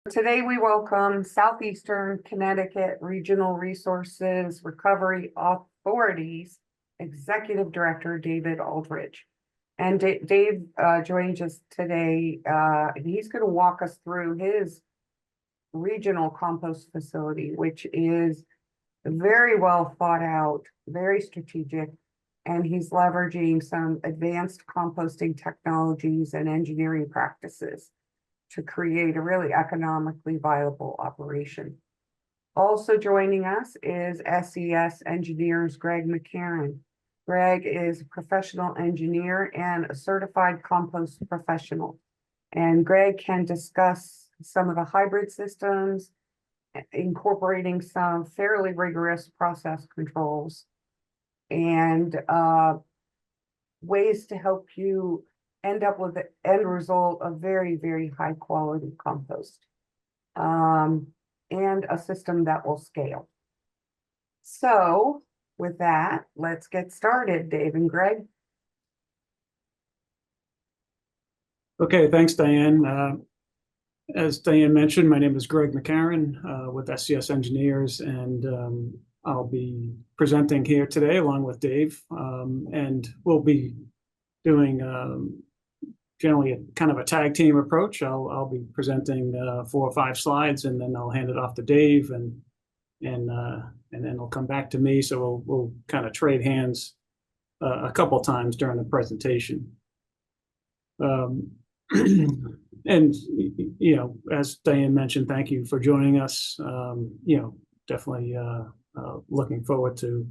Today we welcome Southeastern Connecticut Regional Resources Recovery Authority's Executive Director, David Aldridge. And Dave joins us today. He's going to walk us through his regional compost facility, which is very well thought out, very strategic, and he's leveraging some advanced composting technologies and engineering practices to create a really economically viable operation. Also joining us is SES engineers Greg McCarron. Greg is a professional engineer and a certified compost professional. And Greg can discuss some of the hybrid systems, incorporating some fairly rigorous process controls and ways to help you end up with the end result of very, very high quality compost and a system that will scale. So with that, let's get started, Dave and Greg. Okay, thanks, Diane. As Diane mentioned, my name is Greg McCarron with SCS Engineers, and I'll be presenting here today along with Dave, and we'll be doing generally a kind of a tag team approach. I'll be presenting 4 or 5 slides, and then I'll hand it off to Dave, and then it'll come back to me. So we'll kind of trade hands a couple times during the presentation. And as Diane mentioned, thank you for joining us. Definitely looking forward to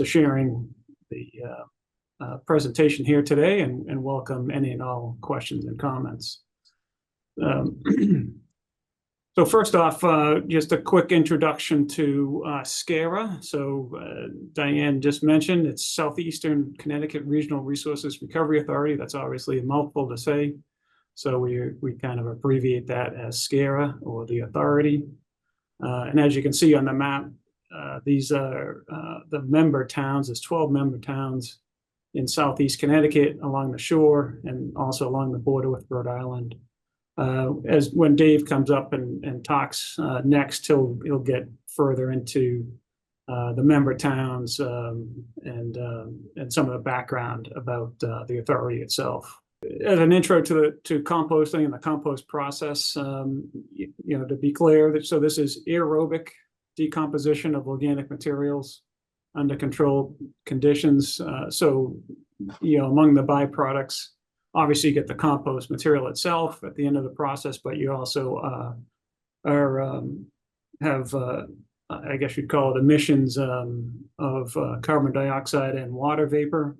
sharing the presentation here today, and welcome any and all questions and comments. So first off, just a quick introduction to SCRRRA. So Diane just mentioned it's Southeastern Connecticut Regional Resources Recovery Authority. That's obviously a mouthful to say. So we kind of abbreviate that as SCRRRA, or the authority. And as you can see on the map, these are the member towns. There's 12 member towns in Southeast Connecticut along the shore, and also along the border with Rhode Island. As when Dave comes up and talks next, he'll get further into the member towns and some of the background about the authority itself. As an intro to composting and the compost process, to be clear, so this is aerobic decomposition of organic materials under controlled conditions. So among the byproducts, obviously you get the compost material itself at the end of the process, but you also have I guess you'd call it emissions of carbon dioxide and water vapor.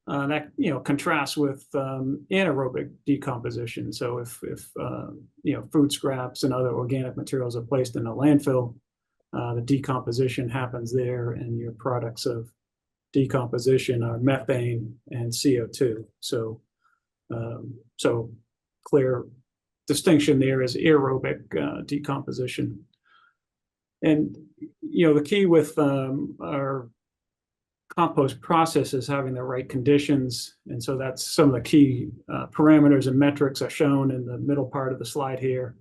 That contrasts with anaerobic decomposition. So if food scraps and other organic materials are placed in a landfill, the decomposition happens there, and your products of decomposition are methane and CO2. So clear distinction there is aerobic decomposition. And the key with our compost process is having the right conditions, and so that's some of the key parameters and metrics are shown in the middle part of the slide here.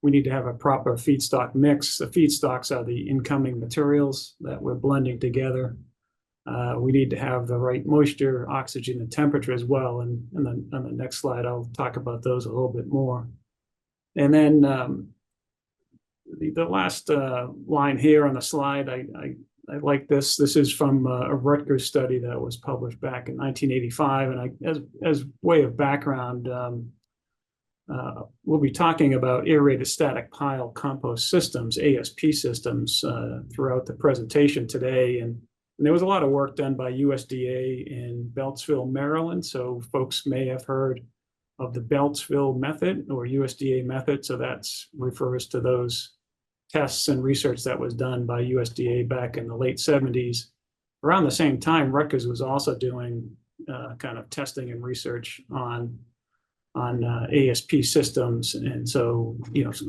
We need to have a proper feedstock mix. The feedstocks are the incoming materials that we're blending together. We need to have the right moisture, oxygen, and temperature as well. And then on the next slide, I'll talk about those a little bit more. And then the last line here on the slide, I like this. This is from a Rutgers study that was published back in 1985. And as way of background, we'll be talking about aerated static pile compost systems, ASP systems, throughout the presentation today. And there was a lot of work done by USDA in Beltsville, Maryland. So folks may have heard of the Beltsville method or USDA method. So that refers to those tests and research that was done by USDA back in the late 70s. Around the same time, Rutgers was also doing kind of testing and research on ASP systems. And so,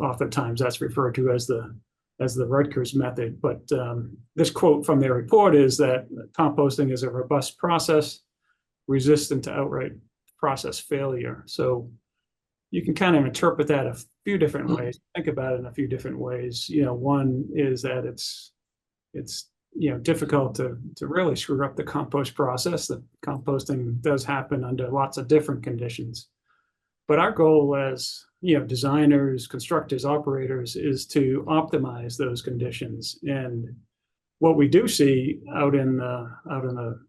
oftentimes that's referred to as the Rutgers method. But this quote from their report is that composting is a robust process resistant to outright process failure. So you can kind of interpret that a few different ways, think about it in a few different ways. One is that it's difficult to really screw up the compost process. The composting does happen under lots of different conditions. But our goal as designers, constructors, operators is to optimize those conditions. And what we do see out in the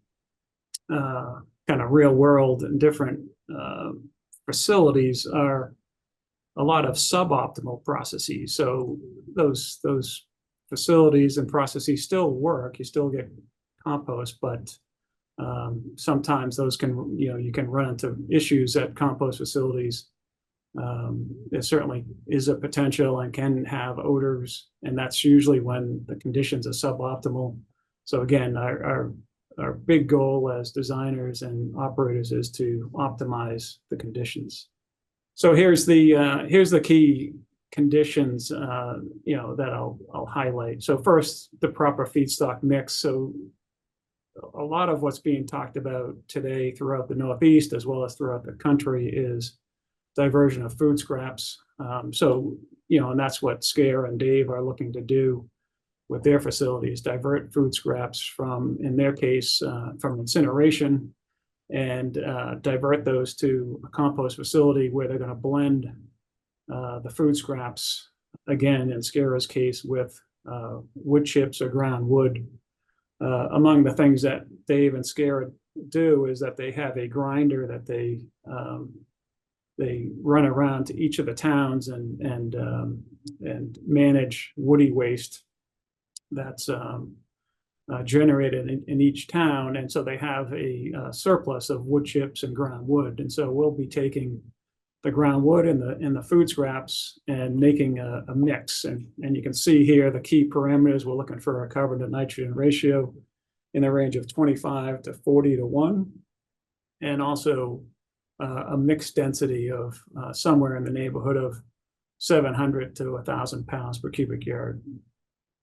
kind of real world and different facilities are a lot of suboptimal processes. So those facilities and processes still work. You still get compost, but sometimes those can, you can run into issues at compost facilities. There certainly is a potential and can have odors, and that's usually when the conditions are suboptimal. So again, our big goal as designers and operators is to optimize the conditions. So here's the key conditions that I'll highlight. So first, the proper feedstock mix. So a lot of what's being talked about today throughout the Northeast as well as throughout the country is diversion of food scraps. And that's what SCRRRA and Dave are looking to do with their facilities, divert food scraps from, in their case, from incineration, and divert those to a compost facility where they're going to blend the food scraps, again, in SCRRRA's case, with wood chips or ground wood. Among the things that Dave and SCRRRA do is that they have a grinder that they run around to each of the towns and manage woody waste that's generated in each town. And so they have a surplus of wood chips and ground wood. And so we'll be taking the ground wood and the food scraps and making a mix. And you can see here the key parameters. We're looking for a carbon to nitrogen ratio in the range of 25 to 40 to 1. And also a mixed density of somewhere in the neighborhood of 700 to 1,000 pounds per cubic yard.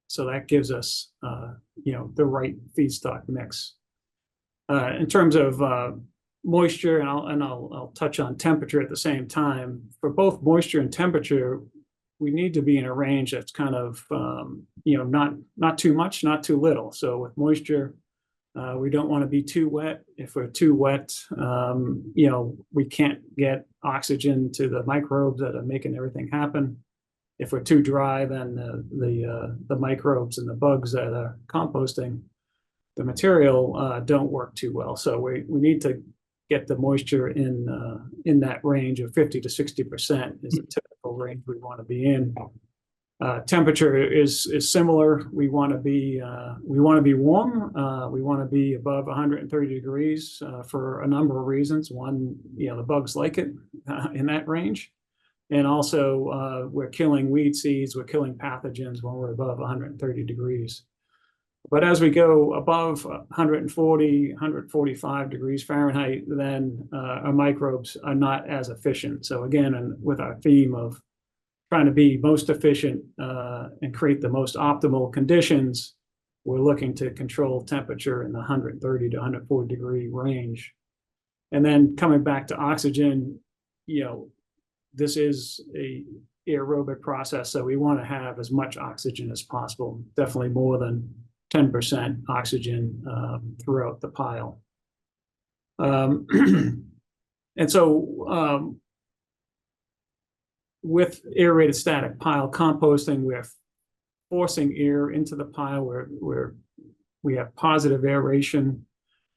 So that gives us, the right feedstock mix. In terms of moisture, and I'll touch on temperature at the same time. For both moisture and temperature, we need to be in a range that's kind of, not too much, not too little. So with moisture, we don't want to be too wet. If we're too wet, we can't get oxygen to the microbes that are making everything happen. If we're too dry, then the microbes and the bugs that are composting the material don't work too well. So we need to get the moisture in that range of 50 to 60% is the typical range we want to be in. Temperature is similar. We want to be warm. We want to be above 130 degrees for a number of reasons. One, the bugs like it in that range. And also, we're killing weed seeds, we're killing pathogens when we're above 130 degrees. But as we go above 140, 145 degrees Fahrenheit, then our microbes are not as efficient. So again, and with our theme of trying to be most efficient and create the most optimal conditions, we're looking to control temperature in the 130 to 140 degree range. And then coming back to oxygen, this is a aerobic process, so we want to have as much oxygen as possible, definitely more than 10% oxygen throughout the pile. And so with aerated static pile composting, we're forcing air into the pile where we have positive aeration.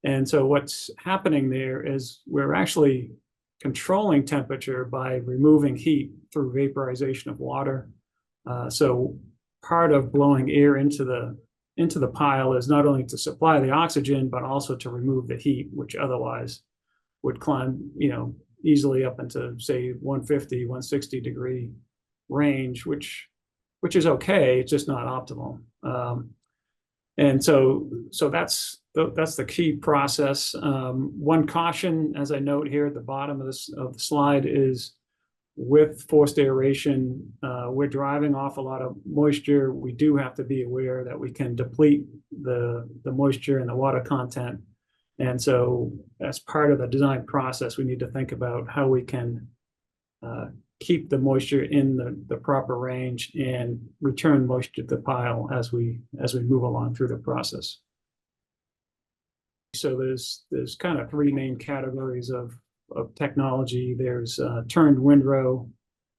And so what's happening there is we're actually controlling temperature by removing heat through vaporization of water. So part of blowing air into the pile is not only to supply the oxygen, but also to remove the heat, which otherwise would climb, easily up into, say, 150, 160 degree range, which is okay. It's just not optimal. And so that's the key process. One caution, as I note here at the bottom of the slide, is with forced aeration, we're driving off a lot of moisture. We do have to be aware that we can deplete the moisture and the water content. And so as part of the design process, we need to think about how we can keep the moisture in the proper range and return moisture to the pile as we move along through the process. So there's kind of three main categories of technology. There's turned windrow,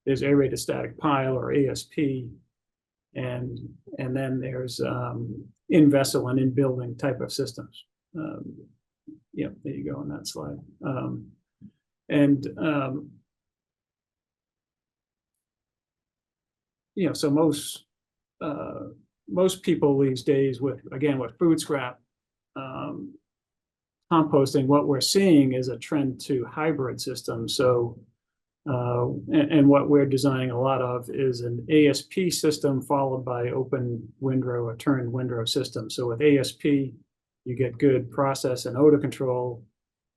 there's aerated static pile or ASP, and then there's in vessel and in building type of systems. Yeah, there you go on that slide. You know, so most people these days with food scrap composting, what we're seeing is a trend to hybrid systems. So and what we're designing a lot of is an ASP system followed by open windrow or turned windrow system. So with ASP, you get good process and odor control.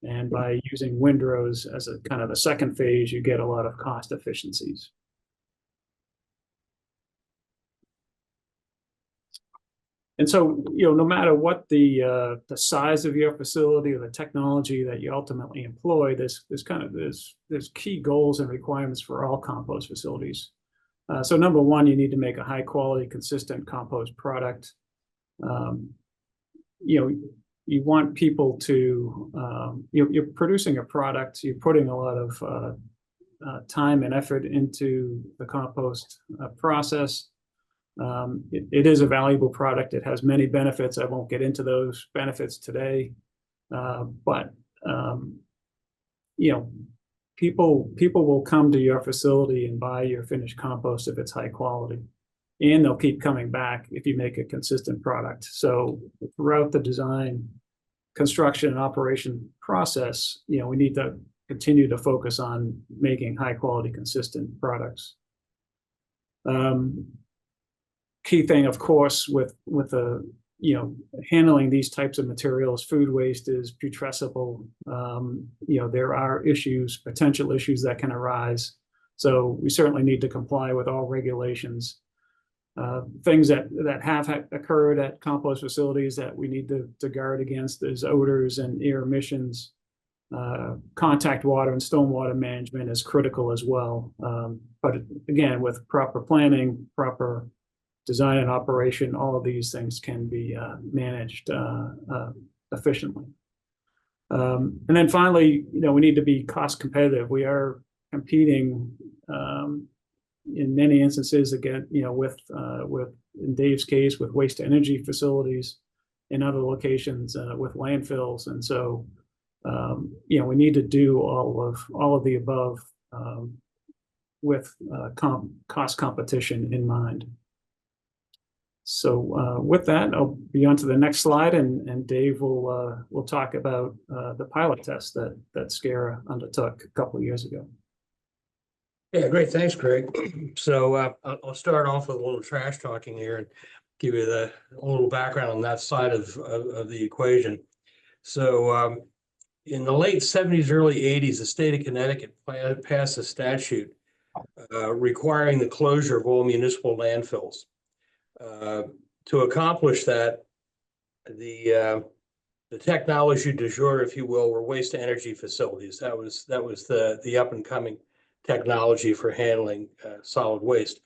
And by using windrows as a kind of a second phase, you get a lot of cost efficiencies. And so, you know, no matter what the size of your facility or the technology that you ultimately employ, there's key goals and requirements for all compost facilities. So number one, you need to make a high quality, consistent compost product. You know, you want people to, you're producing a product, you're putting a lot of time and effort into the compost process. It is a valuable product. It has many benefits. I won't get into those benefits today, but you know, people will come to your facility and buy your finished compost if it's high quality, and they'll keep coming back if you make a consistent product. So throughout the design, construction, and operation process, you know, we need to continue to focus on making high quality, consistent products. Key thing, of course, with you know, handling these types of materials, food waste is putrescible. You know, there are potential issues that can arise. So we certainly need to comply with all regulations. Things that have occurred at compost facilities that we need to guard against is odors and air emissions. Contact water and stormwater management is critical as well. But again, with proper planning, proper design and operation, all of these things can be managed efficiently. And then finally, you know, we need to be cost competitive. We are competing in many instances again, you know, with in Dave's case, with waste to energy facilities, in other locations with landfills, and so you know, we need to do all of the above with cost competition in mind. So with that, I'll be on to the next slide, and Dave will talk about the pilot test that SCRRRA undertook a couple of years ago. Yeah, great. Thanks, Greg. So I'll start off with a little trash talking here and give you a little background on that side of the equation. So in the late 70s, early 80s, the state of Connecticut passed a statute requiring the closure of all municipal landfills. To accomplish that, the technology du jour, if you will, were waste to energy facilities. That was the up and coming technology for handling solid waste.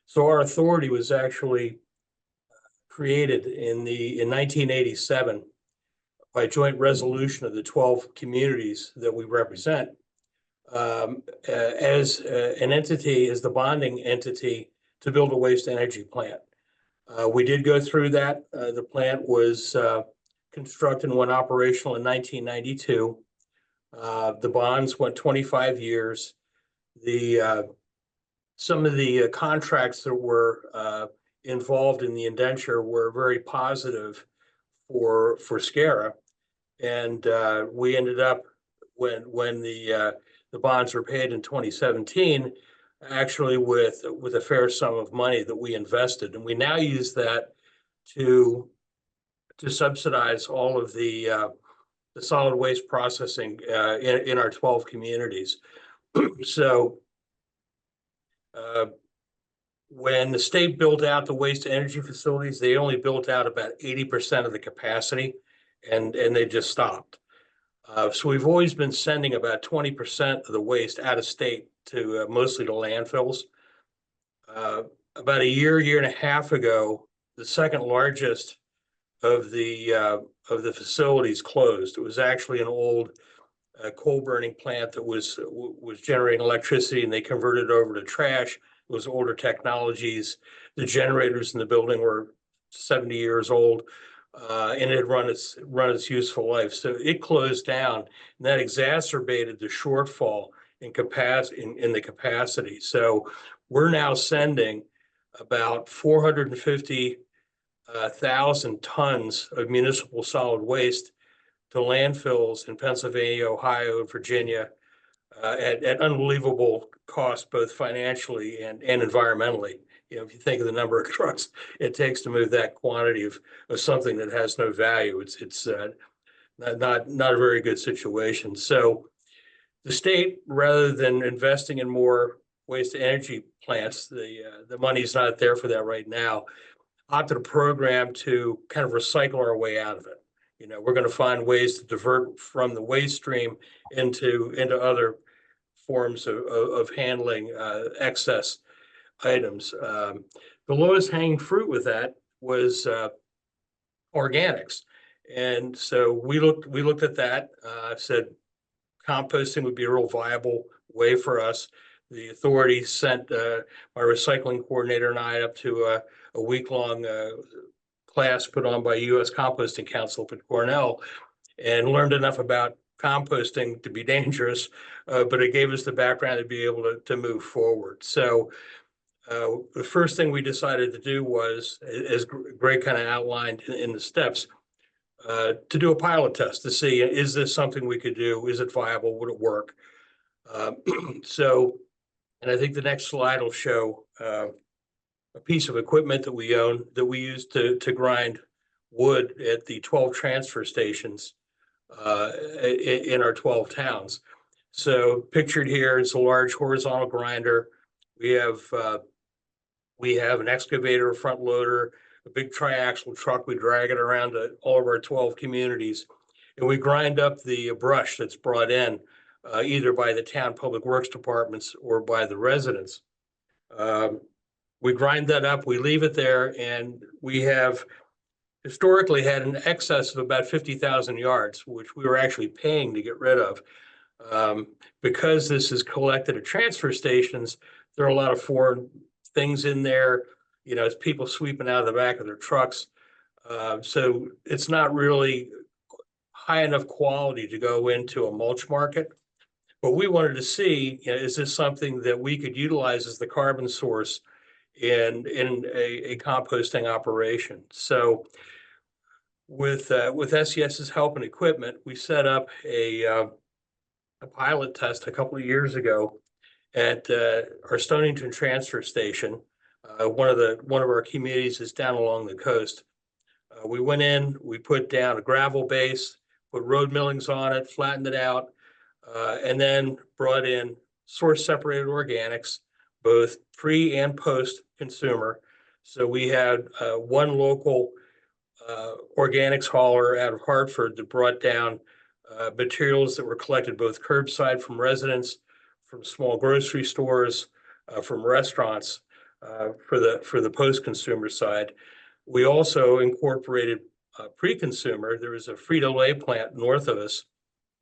So our authority was actually created in 1987 by joint resolution of the 12 communities that we represent as an entity, as the bonding entity to build a waste energy plant. We did go through that. The plant was constructed and went operational in 1992. The bonds went 25 years. Some of the contracts that were involved in the indenture were very positive for SCRRRA, and we ended up when the bonds were paid in 2017, actually with a fair sum of money that we invested, and we now use that to subsidize all of the solid waste processing in our 12 communities. So when the state built out the waste to energy facilities, they only built out about 80% of the capacity, and they just stopped. So we've always been sending about 20% of the waste out of state to mostly to landfills. About a year and a half ago, the second largest of the facilities closed. It was actually an old coal burning plant that was generating electricity, and they converted it over to trash. It was older technologies. The generators in the building were 70 years old, and it had run its useful life. So it closed down, and that exacerbated the shortfall in the capacity. So we're now sending about 450,000 tons of municipal solid waste to landfills in Pennsylvania, Ohio, and Virginia at unbelievable cost, both financially and environmentally. You know, if you think of the number of trucks it takes to move that quantity of something that has no value, it's not a very good situation. So the state, rather than investing in more waste to energy plants, the money's not there for that right now, opted a program to kind of recycle our way out of it. You know, we're going to find ways to divert from the waste stream into other forms of handling excess items. The lowest hanging fruit with that was organics, and so we looked at that. Said composting would be a real viable way for us. The authority sent my recycling coordinator and I up to a week-long class put on by U.S. Composting Council up at Cornell, and learned enough about composting to be dangerous, but it gave us the background to be able to move forward. So the first thing we decided to do was, as Greg kind of outlined in the steps, to do a pilot test to see, is this something we could do? Is it viable? Would it work? So, and I think the next slide will show a piece of equipment that we own that we use to grind wood at the 12 transfer stations in our 12 towns. So pictured here is a large horizontal grinder. We have an excavator, a front loader, a big triaxle truck. We drag it around to all of our 12 communities, and we grind up the brush that's brought in either by the town public works departments or by the residents. We grind that up, we leave it there, and we have historically had an excess of about 50,000 yards, which we were actually paying to get rid of. Because this is collected at transfer stations, there are a lot of foreign things in there. You know, it's people sweeping out of the back of their trucks. So it's not really high enough quality to go into a mulch market. But we wanted to see, you know, is this something that we could utilize as the carbon source in a composting operation? So with SCS's help and equipment, we set up a pilot test a couple of years ago at our Stonington transfer station. One of our communities is down along the coast. We went in, we put down a gravel base, put road millings on it, flattened it out, and then brought in source separated organics, both pre and post consumer. So we had one local organics hauler out of Hartford that brought down materials that were collected both curbside from residents, from small grocery stores, from restaurants, for the post-consumer side. We also incorporated pre-consumer. There was a Frito-Lay plant north of us,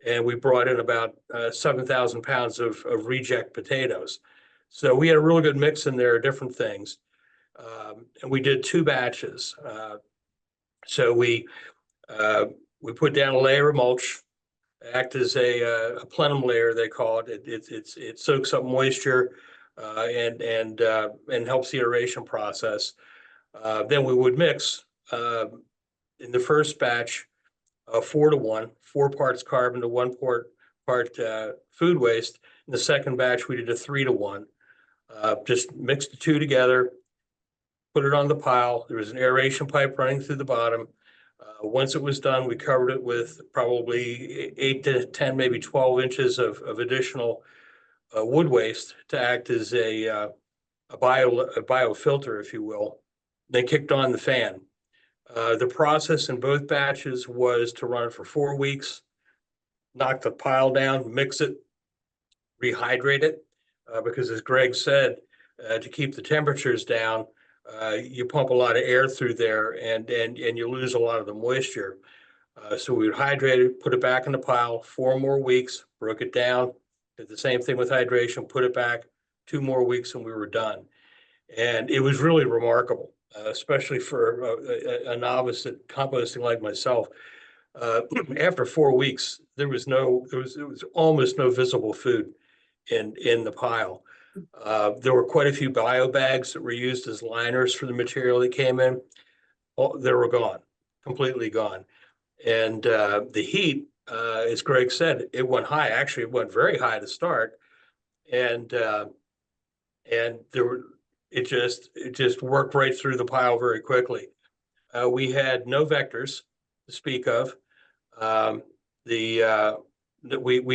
and we brought in about 7,000 pounds of reject potatoes. So we had a really good mix in there of different things. And we did 2 batches. So we put down a layer of mulch, act as a plenum layer, they call it. It soaks up moisture and helps the aeration process. Then we would mix in the first batch 4-to-1, 4 parts carbon to 1 part food waste. In the second batch, we did a 3-to-1. Just mixed the 2 together, put it on the pile. There was an aeration pipe running through the bottom. Once it was done, we covered it with probably 8 to 10, maybe 12 inches of additional wood waste to act as a biofilter, if you will. Then kicked on the fan. The process in both batches was to run it for 4 weeks, knock the pile down, mix it, rehydrate it, because as Greg said, to keep the temperatures down, you pump a lot of air through there and you lose a lot of the moisture. So we would hydrate it, put it back in the pile, 4 more weeks, broke it down, did the same thing with hydration, put it back, 2 more weeks and we were done. And it was really remarkable, especially for a novice at composting like myself. After 4 weeks, there was almost no visible food in the pile. There were quite a few bio bags that were used as liners for the material that came in. They were gone, completely gone. And the heat, as Greg said, it went high. Actually, it went very high to start, and it just worked right through the pile very quickly. We had no vectors to speak of. We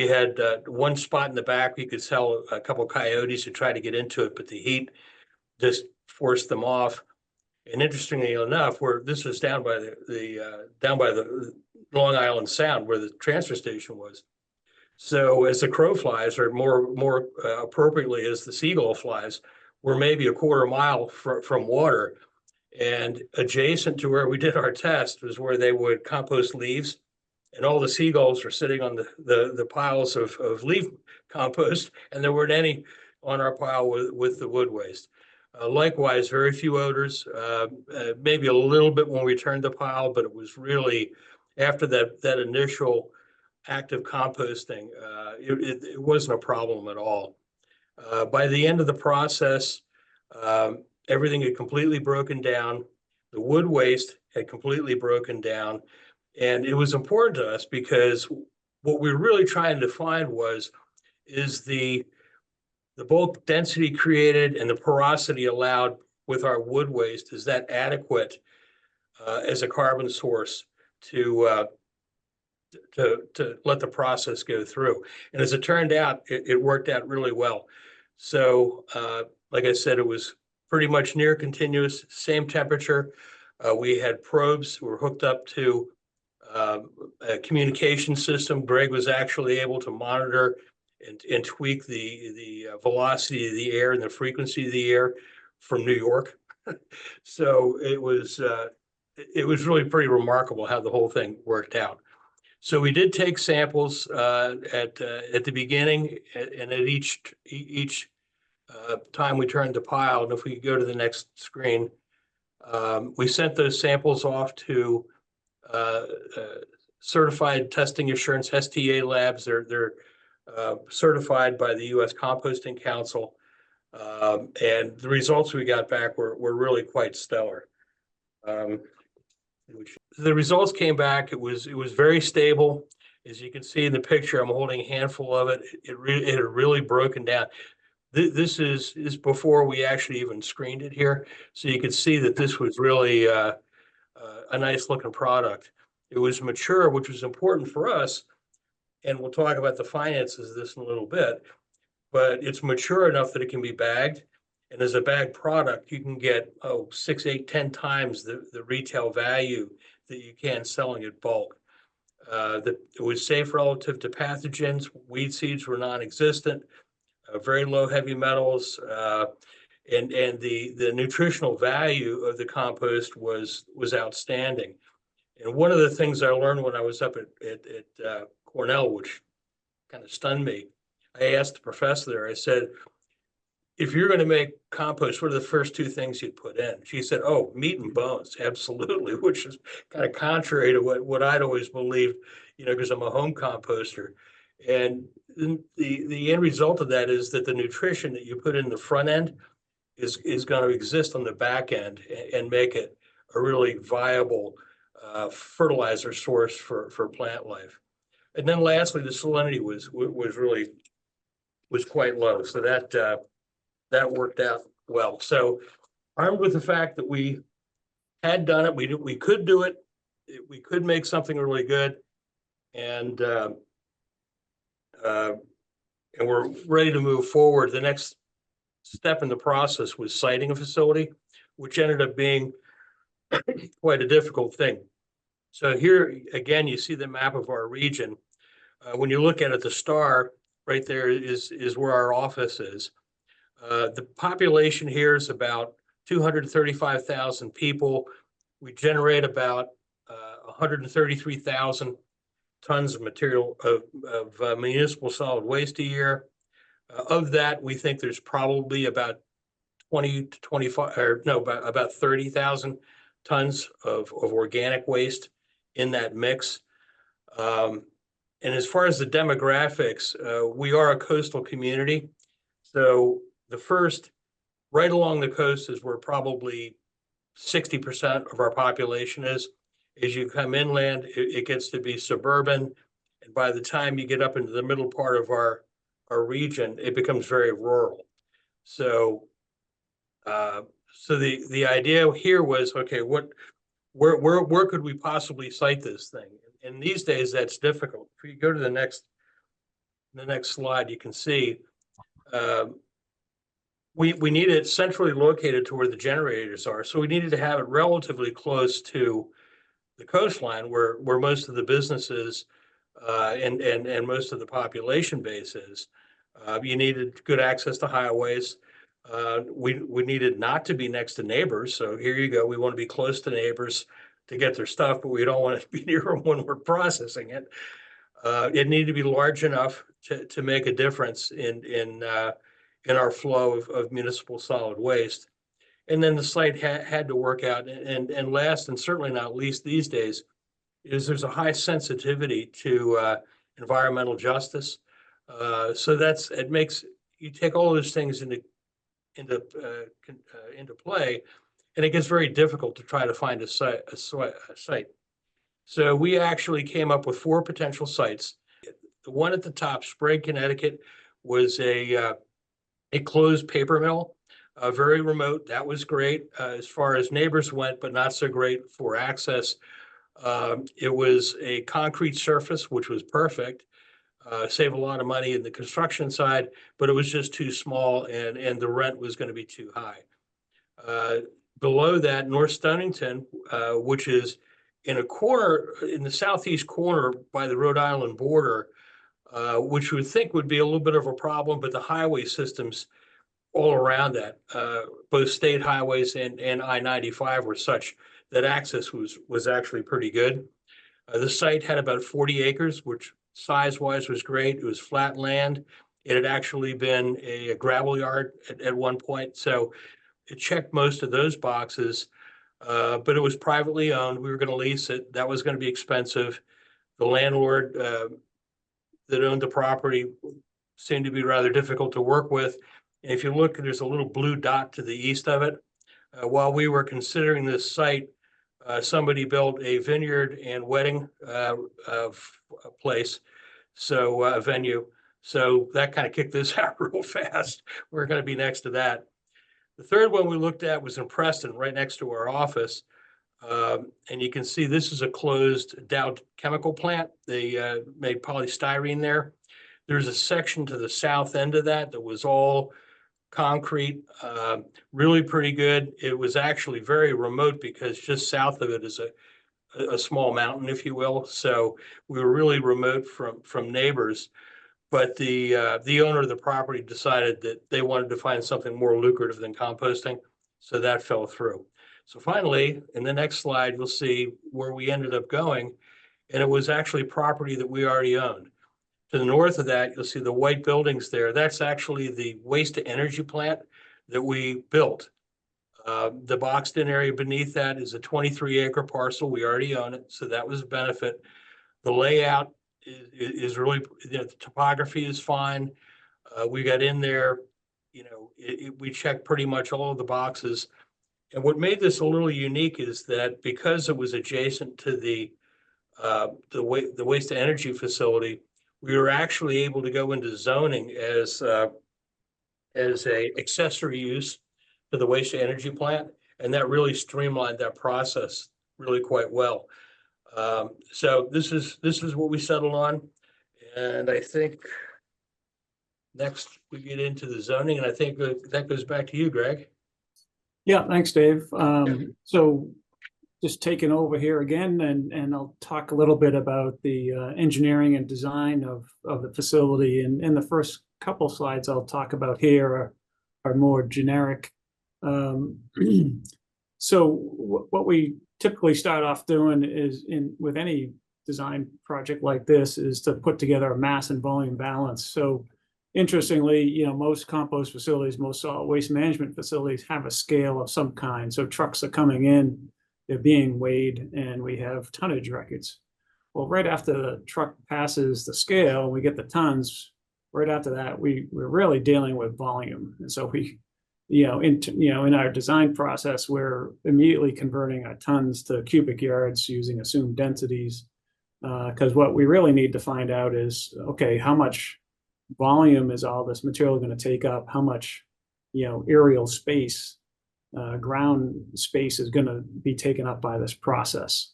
had one spot in the back we could sell a couple coyotes to try to get into it, but the heat just forced them off. And interestingly enough, this was down by the Long Island Sound where the transfer station was. So as the crow flies, or more appropriately as the seagull flies, we're maybe a quarter mile from water. And adjacent to where we did our test was where they would compost leaves. And all the seagulls were sitting on the piles of leaf compost, and there weren't any on our pile with the wood waste. Likewise, very few odors, maybe a little bit when we turned the pile, but it was really after that initial active composting, it wasn't a problem at all. By the end of the process, everything had completely broken down. The wood waste had completely broken down. And it was important to us because what we were really trying to find is the bulk density created and the porosity allowed with our wood waste, is that adequate as a carbon source to let the process go through. And as it turned out, it worked out really well. So like I said, it was pretty much near continuous, same temperature. We had probes, we were hooked up to a communication system. Greg was actually able to monitor and tweak the velocity of the air and the frequency of the air from New York. So it was really pretty remarkable how the whole thing worked out. So we did take samples at the beginning and at each time we turned the pile. And if we go to the next screen, we sent those samples off to certified testing assurance STA labs. They're certified by the U.S. Composting Council, and the results we got back were really quite stellar. The results came back. It was very stable. As you can see in the picture, I'm holding a handful of it. It had really broken down. This is before we actually even screened it here, so you can see that this was really a nice looking product. It was mature, which was important for us, and we'll talk about the finances of this in a little bit, but it's mature enough that it can be bagged. And as a bagged product, you can get 6, 8, 10 times the retail value that you can selling it bulk. It was safe relative to pathogens. Weed seeds were non-existent, very low heavy metals, and the nutritional value of the compost was outstanding. And one of the things I learned when I was up at Cornell, which kind of stunned me, I asked the professor there, I said, if you're going to make compost, what are the first 2 things you'd put in? She said, oh, meat and bones, absolutely, which is kind of contrary to what I'd always believed, because I'm a home composter. And the end result of that is that the nutrition that you put in the front end is going to exist on the back end and make it a really viable fertilizer source for plant life. And then lastly, the salinity was quite low. So that worked out well. So armed with the fact that we had done it, we could do it, we could make something really good, and we're ready to move forward. The next step in the process was siting a facility, which ended up being quite a difficult thing. So here again, you see the map of our region. When you look at it, the star right there is where our office is. The population here is about 235,000 people. We generate about 133,000 tons of material of municipal solid waste a year. Of that, we think there's probably about 20 to 25, or no, about 30,000 tons of organic waste in that mix. And as far as the demographics, we are a coastal community. So the first, right along the coast is where probably 60% of our population is. As you come inland, it gets to be suburban. And by the time you get up into the middle part of our region, it becomes very rural. So the idea here was, okay, where could we possibly site this thing? And these days that's difficult. If you go to the next slide, you can see we need it centrally located to where the generators are. So we needed to have it relatively close to the coastline where most of the businesses and most of the population base is. You needed good access to highways. We needed not to be next to neighbors. So here you go. We want to be close to neighbors to get their stuff, but we don't want to be near them when we're processing it. It needed to be large enough to make a difference in our flow of municipal solid waste. And then the site had to work out. And last and certainly not least these days is there's a high sensitivity to environmental justice. So it makes you take all those things into play, and it gets very difficult to try to find a site. So we actually came up with 4 potential sites. The one at the top, Sprague, Connecticut, was a closed paper mill, very remote. That was great as far as neighbors went, but not so great for access. It was a concrete surface, which was perfect. Save a lot of money in the construction side, but it was just too small and the rent was going to be too high. Below that, North Stonington, which is in a corner, in the southeast corner by the Rhode Island border, which you would think would be a little bit of a problem, but the highway systems all around that, both state highways and I-95 were such that access was actually pretty good. The site had about 40 acres, which size-wise was great. It was flat land. It had actually been a gravel yard at one point, so it checked most of those boxes, but it was privately owned. We were going to lease it. That was going to be expensive. The landlord that owned the property seemed to be rather difficult to work with. And if you look, there's a little blue dot to the east of it. While we were considering this site, somebody built a vineyard and wedding place, so a venue. So that kind of kicked this out real fast. We're going to be next to that. The third one we looked at was in Preston, right next to our office. And you can see this is a closed Dow chemical plant. They made polystyrene there. There's a section to the south end of that was all concrete, really pretty good. It was actually very remote because just south of it is a small mountain, if you will. So we were really remote from neighbors. But the owner of the property decided that they wanted to find something more lucrative than composting. So that fell through. So finally, in the next slide, you'll see where we ended up going. And it was actually property that we already owned. To the north of that, you'll see the white buildings there. That's actually the waste to energy plant that we built. The boxed in area beneath that is a 23-acre parcel. We already own it, so that was a benefit. The layout is really, the topography is fine. We got in there, we checked pretty much all of the boxes. And what made this a little unique is that because it was adjacent to the waste to energy facility, we were actually able to go into zoning as a accessory use to the waste to energy plant, and that really streamlined that process really quite well. So this is what we settled on, and I think next we get into the zoning, and I think that goes back to you, Greg. Yeah, thanks, Dave. So just taking over here again, and I'll talk a little bit about the engineering and design of the facility. And in the first couple slides I'll talk about here are more generic. So what we typically start off doing is with any design project like this is to put together a mass and volume balance. So interestingly, you know, most compost facilities, most solid waste management facilities have a scale of some kind. So trucks are coming in, they're being weighed, and we have tonnage records. Well, right after the truck passes the scale, we get the tons. Right after that, we're really dealing with volume. And so we, in our design process, we're immediately converting our tons to cubic yards using assumed densities. Because what we really need to find out is, okay, how much volume is all this material going to take up? How much, aerial space, ground space is going to be taken up by this process?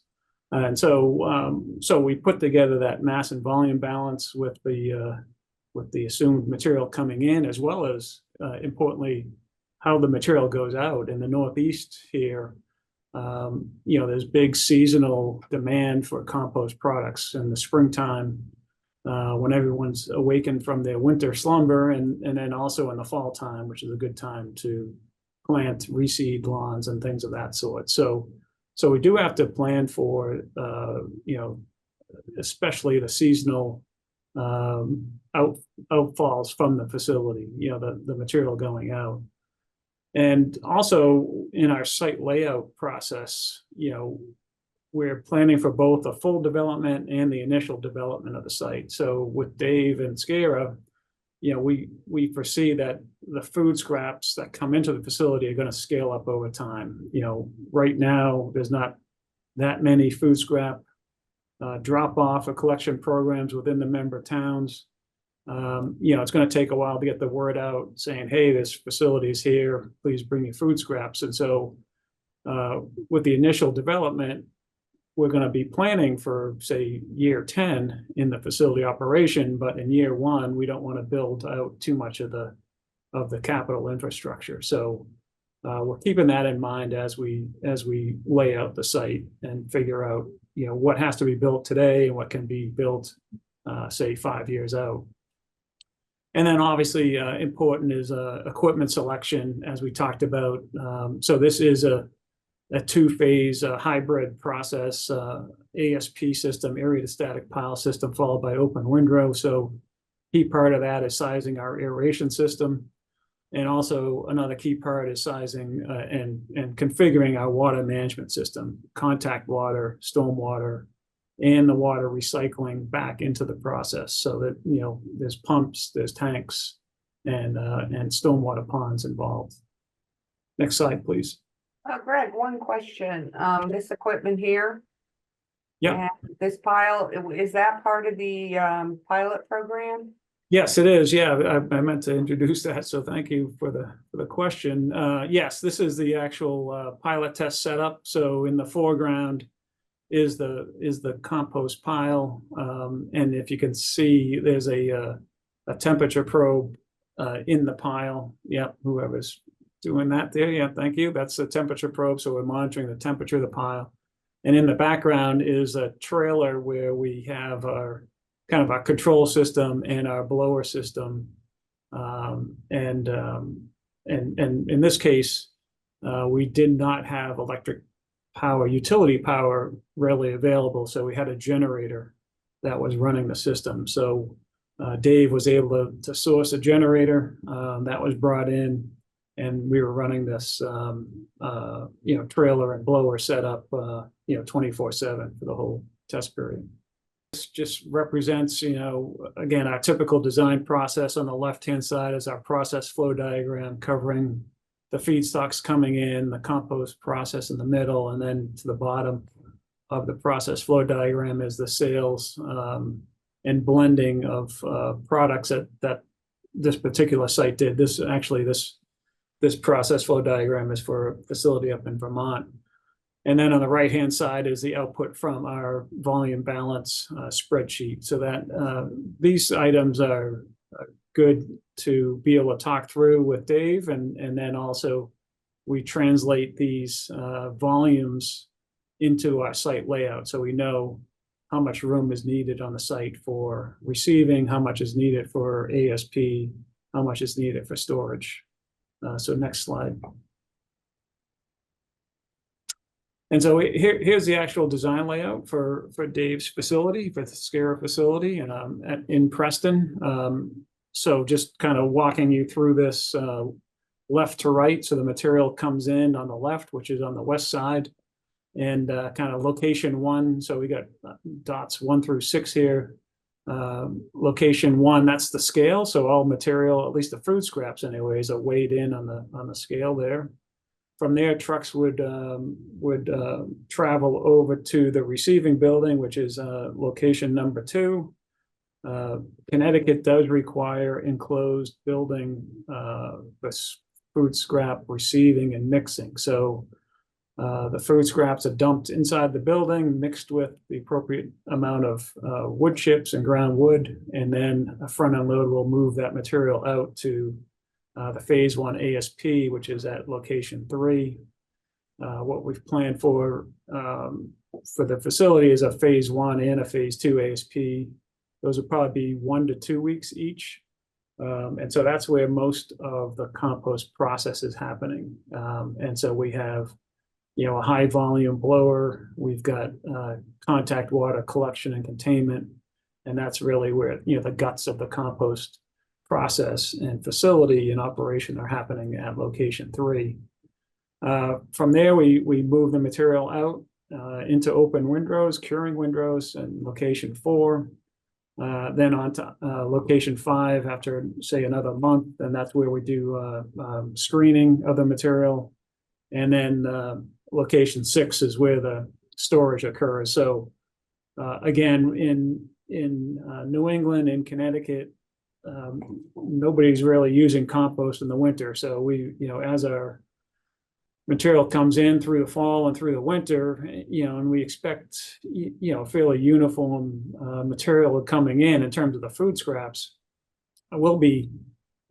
And so we put together that mass and volume balance with the assumed material coming in, as well as importantly, how the material goes out. In the Northeast here, there's big seasonal demand for compost products in the springtime, when everyone's awakened from their winter slumber, and then also in the fall time, which is a good time to plant, reseed lawns and things of that sort. So we do have to plan for, especially the seasonal outfalls from the facility, the material going out. And also in our site layout process, we're planning for both the full development and the initial development of the site. So with Dave and SCRRRA, we foresee that the food scraps that come into the facility are going to scale up over time. Right now, there's not that many food scrap drop off or collection programs within the member towns. It's going to take a while to get the word out saying, hey, this facility is here, please bring your food scraps. And so with the initial development, we're going to be planning for, say, year 10 in the facility operation, but in year 1, we don't want to build out too much of the capital infrastructure. So we're keeping that in mind as we lay out the site and figure out, what has to be built today and what can be built, say, 5 years out. And then obviously important is equipment selection, as we talked about. So this is a two-phase hybrid process, ASP system, area to static pile system, followed by open windrow. So key part of that is sizing our aeration system. And also another key part is sizing and configuring our water management system, contact water, storm water, and the water recycling back into the process, so that, there's pumps, there's tanks, and stormwater ponds involved. Next slide, please. Greg, one question. This equipment here. Yeah. And this pile, is that part of the pilot program? Yes, it is. Yeah, I meant to introduce that, so thank you for the question. Yes, this is the actual pilot test setup. So in the foreground is the compost pile, and if you can see, there's a temperature probe in the pile. Yep, whoever's doing that there. Yeah, thank you. That's the temperature probe. So we're monitoring the temperature of the pile. And in the background is a trailer where we have our control system and our blower system. And in this case, we did not have electric power, utility power readily available. So we had a generator that was running the system. So Dave was able to source a generator that was brought in, and we were running this, trailer and blower setup, 24/7 for the whole test period. This just represents, again, our typical design process. On the left-hand side is our process flow diagram covering the feedstocks coming in, the compost process in the middle, and then to the bottom of the process flow diagram is the sales and blending of products that this particular site did. This process flow diagram is for a facility up in Vermont. And then on the right-hand side is the output from our volume balance spreadsheet. So that these items are good to be able to talk through with Dave. And then also we translate these volumes into our site layout. So we know how much room is needed on the site for receiving, how much is needed for ASP, how much is needed for storage. So next slide. And so here's the actual design layout for Dave's facility, for the SCRRRA facility in Preston. So just kind of walking you through this left to right. So the material comes in on the left, which is on the west side, and kind of location 1. So we got dots 1 through 6 here. Location 1, that's the scale. So all material, at least the food scraps anyways, are weighed in on the scale there. From there, trucks would travel over to the receiving building, which is location number 2. Connecticut does require enclosed building for food scrap receiving and mixing. So the food scraps are dumped inside the building, mixed with the appropriate amount of wood chips and ground wood, and then a front unload will move that material out to the phase 1 ASP, which is at location 3. What we've planned for the facility is a phase 1 and a phase 2 ASP. Those would probably be 1 to 2 weeks each. And so that's where most of the compost process is happening. And so we have, a high volume blower. We've got contact water collection and containment. And that's really where, the guts of the compost process and facility and operation are happening at location 3. From there, we move the material out into open windrows, curing windrows, and location 4. Then on to location 5 after, say, another month, and that's where we do screening of the material. And then location 6 is where the storage occurs. So again, in New England, in Connecticut, nobody's really using compost in the winter. So we, as our material comes in through the fall and through the winter, and we expect, fairly uniform material coming in terms of the food scraps, will be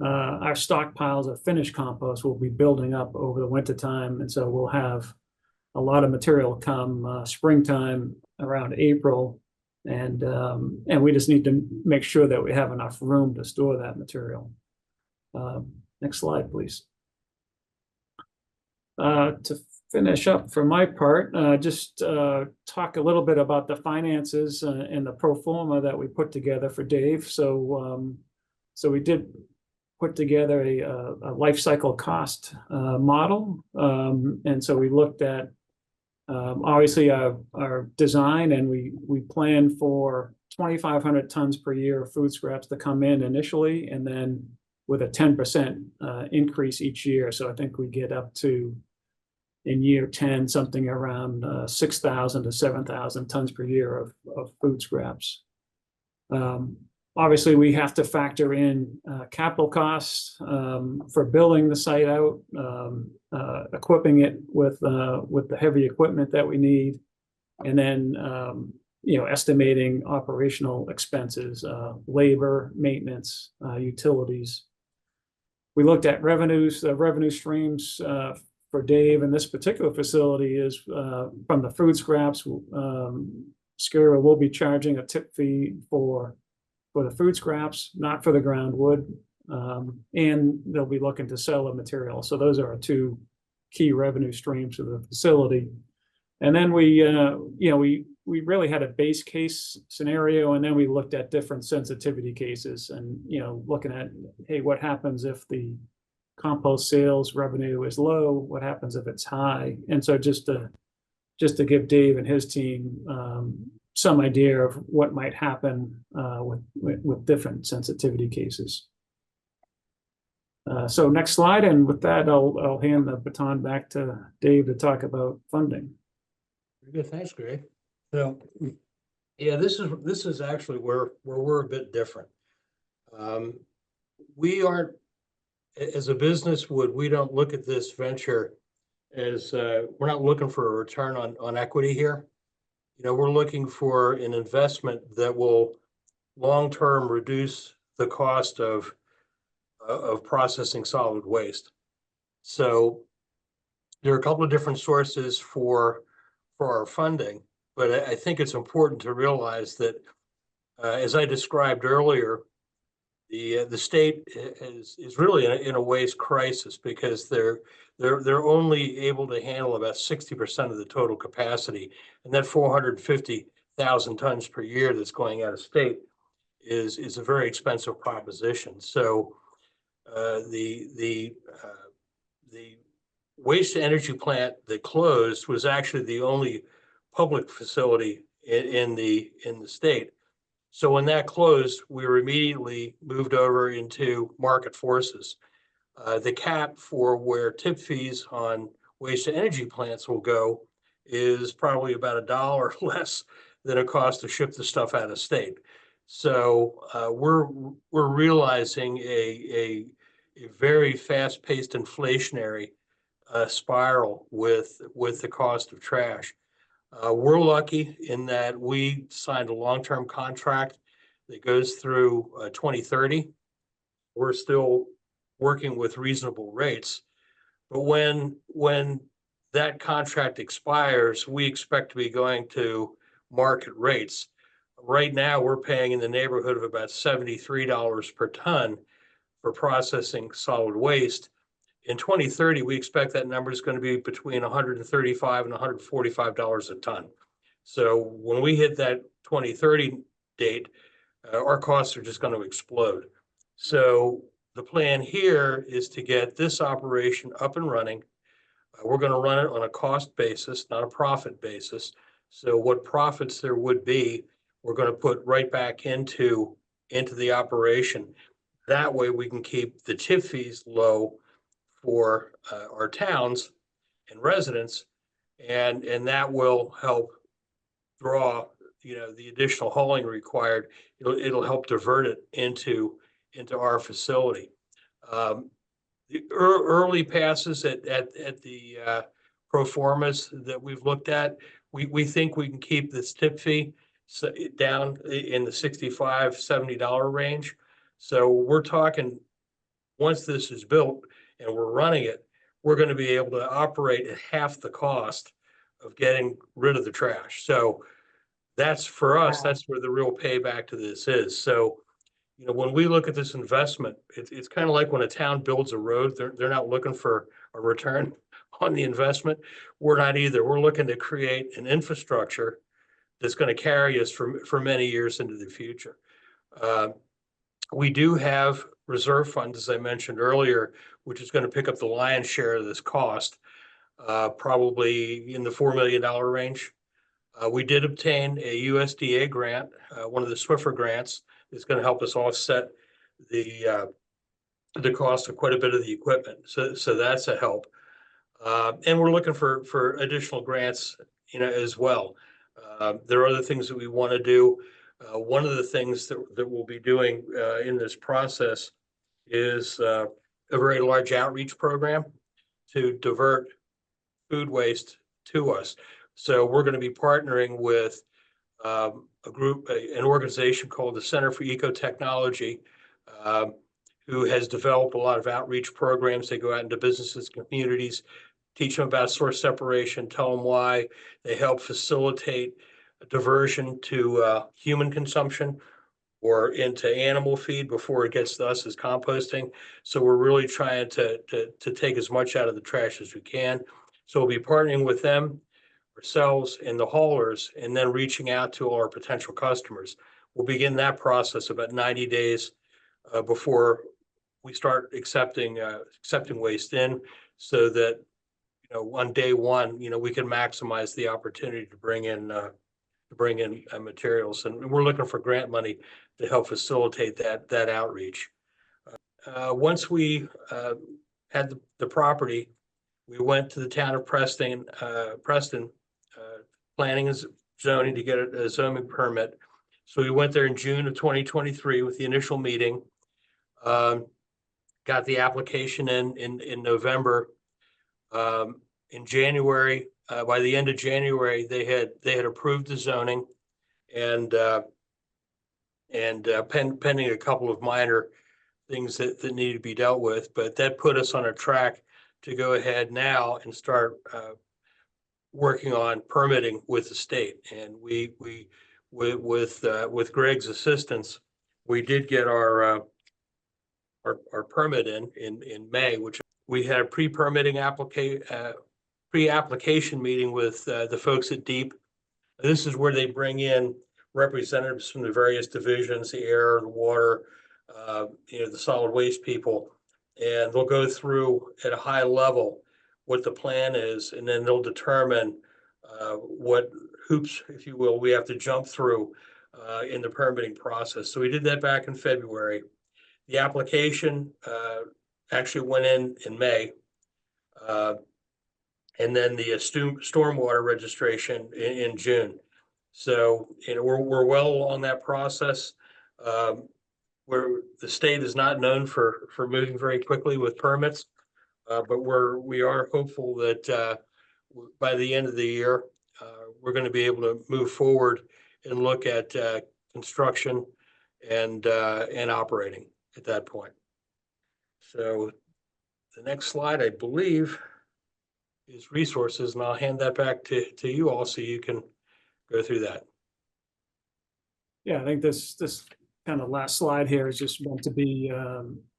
our stockpiles of finished compost will be building up over the winter time. And so we'll have a lot of material come springtime around April. And we just need to make sure that we have enough room to store that material. Next slide, please. To finish up for my part, just talk a little bit about the finances and the pro forma that we put together for Dave. So we did put together a life cycle cost model. And so we looked at obviously our design, and we planned for 2,500 tons per year of food scraps to come in initially, and then with a 10% increase each year. So I think we get up to, in year 10, something around 6,000 to 7,000 tons per year of food scraps. Obviously, we have to factor in capital costs for building the site out, equipping it with the heavy equipment that we need, and then estimating operational expenses, labor, maintenance, utilities. We looked at revenues. The revenue streams for Dave in this particular facility is from the food scraps. SCRRRA will be charging a tip fee for the food scraps, not for the ground wood, and they'll be looking to sell the material. So those are our 2 key revenue streams for the facility. And then we really had a base case scenario, and then we looked at different sensitivity cases, and looking at, hey, what happens if the compost sales revenue is low? What happens if it's high? And so just to give Dave and his team some idea of what might happen with different sensitivity cases. So next slide, and with that, I'll hand the baton back to Dave to talk about funding. Very good, thanks, Greg. So, yeah, this is actually where we're a bit different. We aren't, as a business we don't look at this venture as we're not looking for a return on equity here. We're looking for an investment that will long-term reduce the cost of processing solid waste. So there are a couple of different sources for our funding. But I think it's important to realize that, as I described earlier, the state is really in a waste crisis because they're only able to handle about 60% of the total capacity, and that 450,000 tons per year that's going out of state is a very expensive proposition. So the waste to energy plant that closed was actually the only public facility in the state. So when that closed, we were immediately moved over into market forces. The cap for where tip fees on waste to energy plants will go is probably about $1 less than it costs to ship the stuff out of state. So we're realizing a very fast-paced inflationary spiral with the cost of trash. We're lucky in that we signed a long-term contract that goes through 2030. We're still working with reasonable rates, but when that contract expires, we expect to be going to market rates. Right now, we're paying in the neighborhood of about $73 per ton for processing solid waste. In 2030, we expect that number is going to be between $135 and $145 a ton. So when we hit that 2030 date, our costs are just going to explode. So the plan here is to get this operation up and running. We're going to run it on a cost basis, not a profit basis. So what profits there would be, we're going to put right back into the operation. That way we can keep the tip fees low for our towns and residents, and that will help draw, the additional hauling required. It'll help divert it into our facility. The early passes at the pro formas that we've looked at, we think we can keep this tip fee down in the $65-70 range. So we're talking, once this is built and we're running it, we're going to be able to operate at half the cost of getting rid of the trash. So that's, for us, that's where the real payback to this is. So, when we look at this investment, it's kind of like when a town builds a road, they're not looking for a return on the investment. We're not either. We're looking to create an infrastructure that's going to carry us for many years into the future. We do have reserve funds, as I mentioned earlier, which is going to pick up the lion's share of this cost, probably in the $4 million range. We did obtain a USDA grant, one of the Swiffer grants, is going to help us offset the cost of quite a bit of the equipment. So that's a help. And we're looking for additional grants, as well. There are other things that we want to do. One of the things that we'll be doing in this process is a very large outreach program to divert food waste to us. So we're going to be partnering with an organization called the Center for Ecotechnology, who has developed a lot of outreach programs. They go out into businesses, communities, teach them about source separation, tell them why. They help facilitate a diversion to human consumption or into animal feed before it gets to us as composting. So we're really trying to take as much out of the trash as we can. So we'll be partnering with them, ourselves, and the haulers, and then reaching out to our potential customers. We'll begin that process about 90 days before we start accepting waste in, so that on day one, we can maximize the opportunity to bring in materials, and we're looking for grant money to help facilitate that outreach. Once we had the property, we went to the town of Preston, planning and zoning to get a zoning permit. So we went there in June of 2023 with the initial meeting. Got the application in November. In January, by the end of January, they had approved the zoning, and pending a couple of minor things that needed to be dealt with. But that put us on a track to go ahead now and start working on permitting with the state. And with Greg's assistance, we did get our permit in May, which we had a pre-permitting pre-application meeting with the folks at Deep. This is where they bring in representatives from the various divisions, the air, the water, the solid waste people, and they'll go through at a high level what the plan is, and then they'll determine what hoops, if you will, we have to jump through in the permitting process. So we did that back in February. The application actually went in May. And then the stormwater registration in June. So, we're well along that process. Where the state is not known for moving very quickly with permits, but we are hopeful that by the end of the year, we're going to be able to move forward and look at construction and operating at that point. So the next slide, I believe, is resources, and I'll hand that back to you all so you can go through that. Yeah, I think this kind of last slide here is just meant to be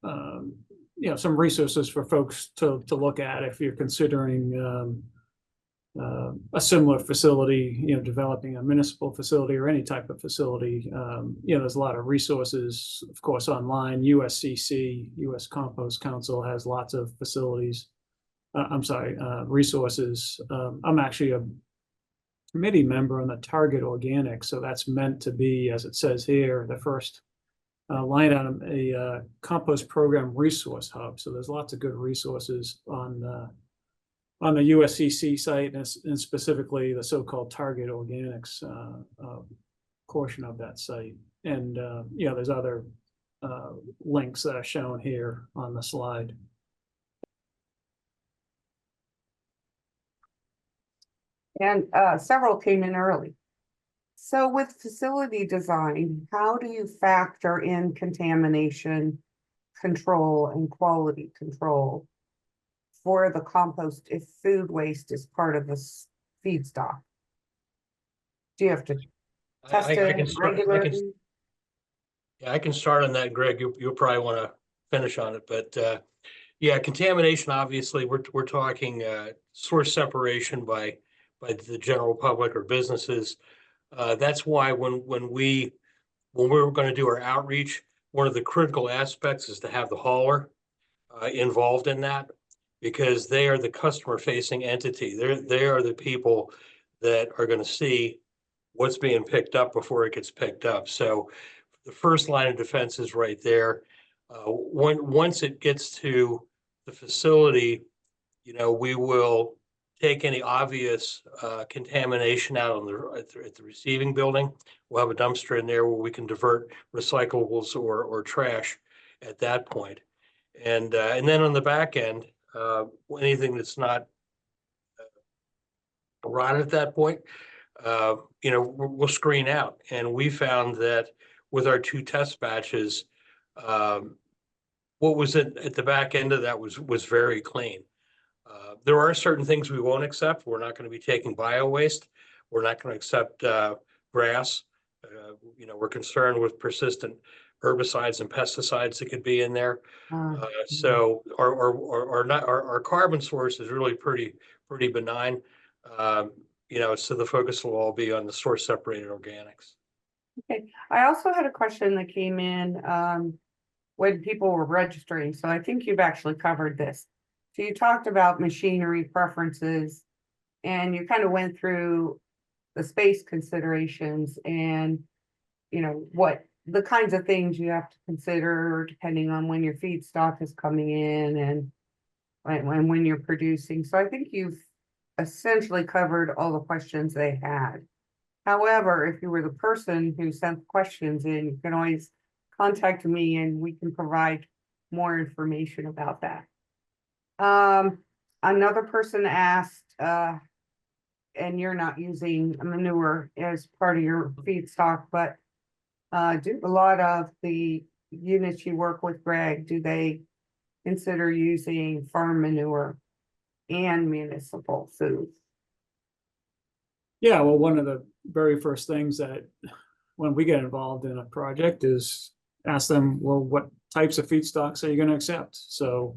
some resources for folks to look at if you're considering a similar facility, developing a municipal facility or any type of facility. There's a lot of resources, of course, online. USCC, U.S. Compost Council, has lots of facilities. Resources. I'm actually a committee member on the Target Organic, so that's meant to be, as it says here, the first line item, a compost program resource hub. So there's lots of good resources on the USCC site, and specifically the so-called Target Organics portion of that site. And there's other links that are shown here on the slide. And several came in early. So with facility design, how do you factor in contamination control and quality control for the compost if food waste is part of the feedstock? Do you have to test it regularly? I can start on that, Greg. You'll probably want to finish on it, but yeah, contamination. Obviously, we're talking source separation by the general public or businesses. That's why when we're going to do our outreach, one of the critical aspects is to have the hauler involved in that, because they are the customer facing entity. They are the people that are going to see what's being picked up before it gets picked up. So the first line of defense is right there. Once it gets to the facility, we will take any obvious contamination out at the receiving building. We'll have a dumpster in there where we can divert recyclables or trash at that point. And then on the back end, anything that's not rotted at that point, we'll screen out. And we found that with our 2 test batches, what was at the back end of that was very clean. There are certain things we won't accept. We're not going to be taking bio waste. We're not going to accept grass. We're concerned with persistent herbicides and pesticides that could be in there. So our carbon source is really pretty benign. So the focus will all be on the source separated organics. Okay, I also had a question that came in when people were registering. So I think you've actually covered this. So you talked about machinery preferences, and you kind of went through the space considerations and, what the kinds of things you have to consider depending on when your feedstock is coming in and when you're producing. So I think you've essentially covered all the questions they had. However, if you were the person who sent the questions in, you can always contact me and we can provide more information about that. Another person asked, and you're not using manure as part of your feedstock, but do a lot of the units you work with, Greg, do they consider using farm manure and municipal food? Yeah, well, one of the very first things that when we get involved in a project is ask them, well, what types of feedstocks are you going to accept? So,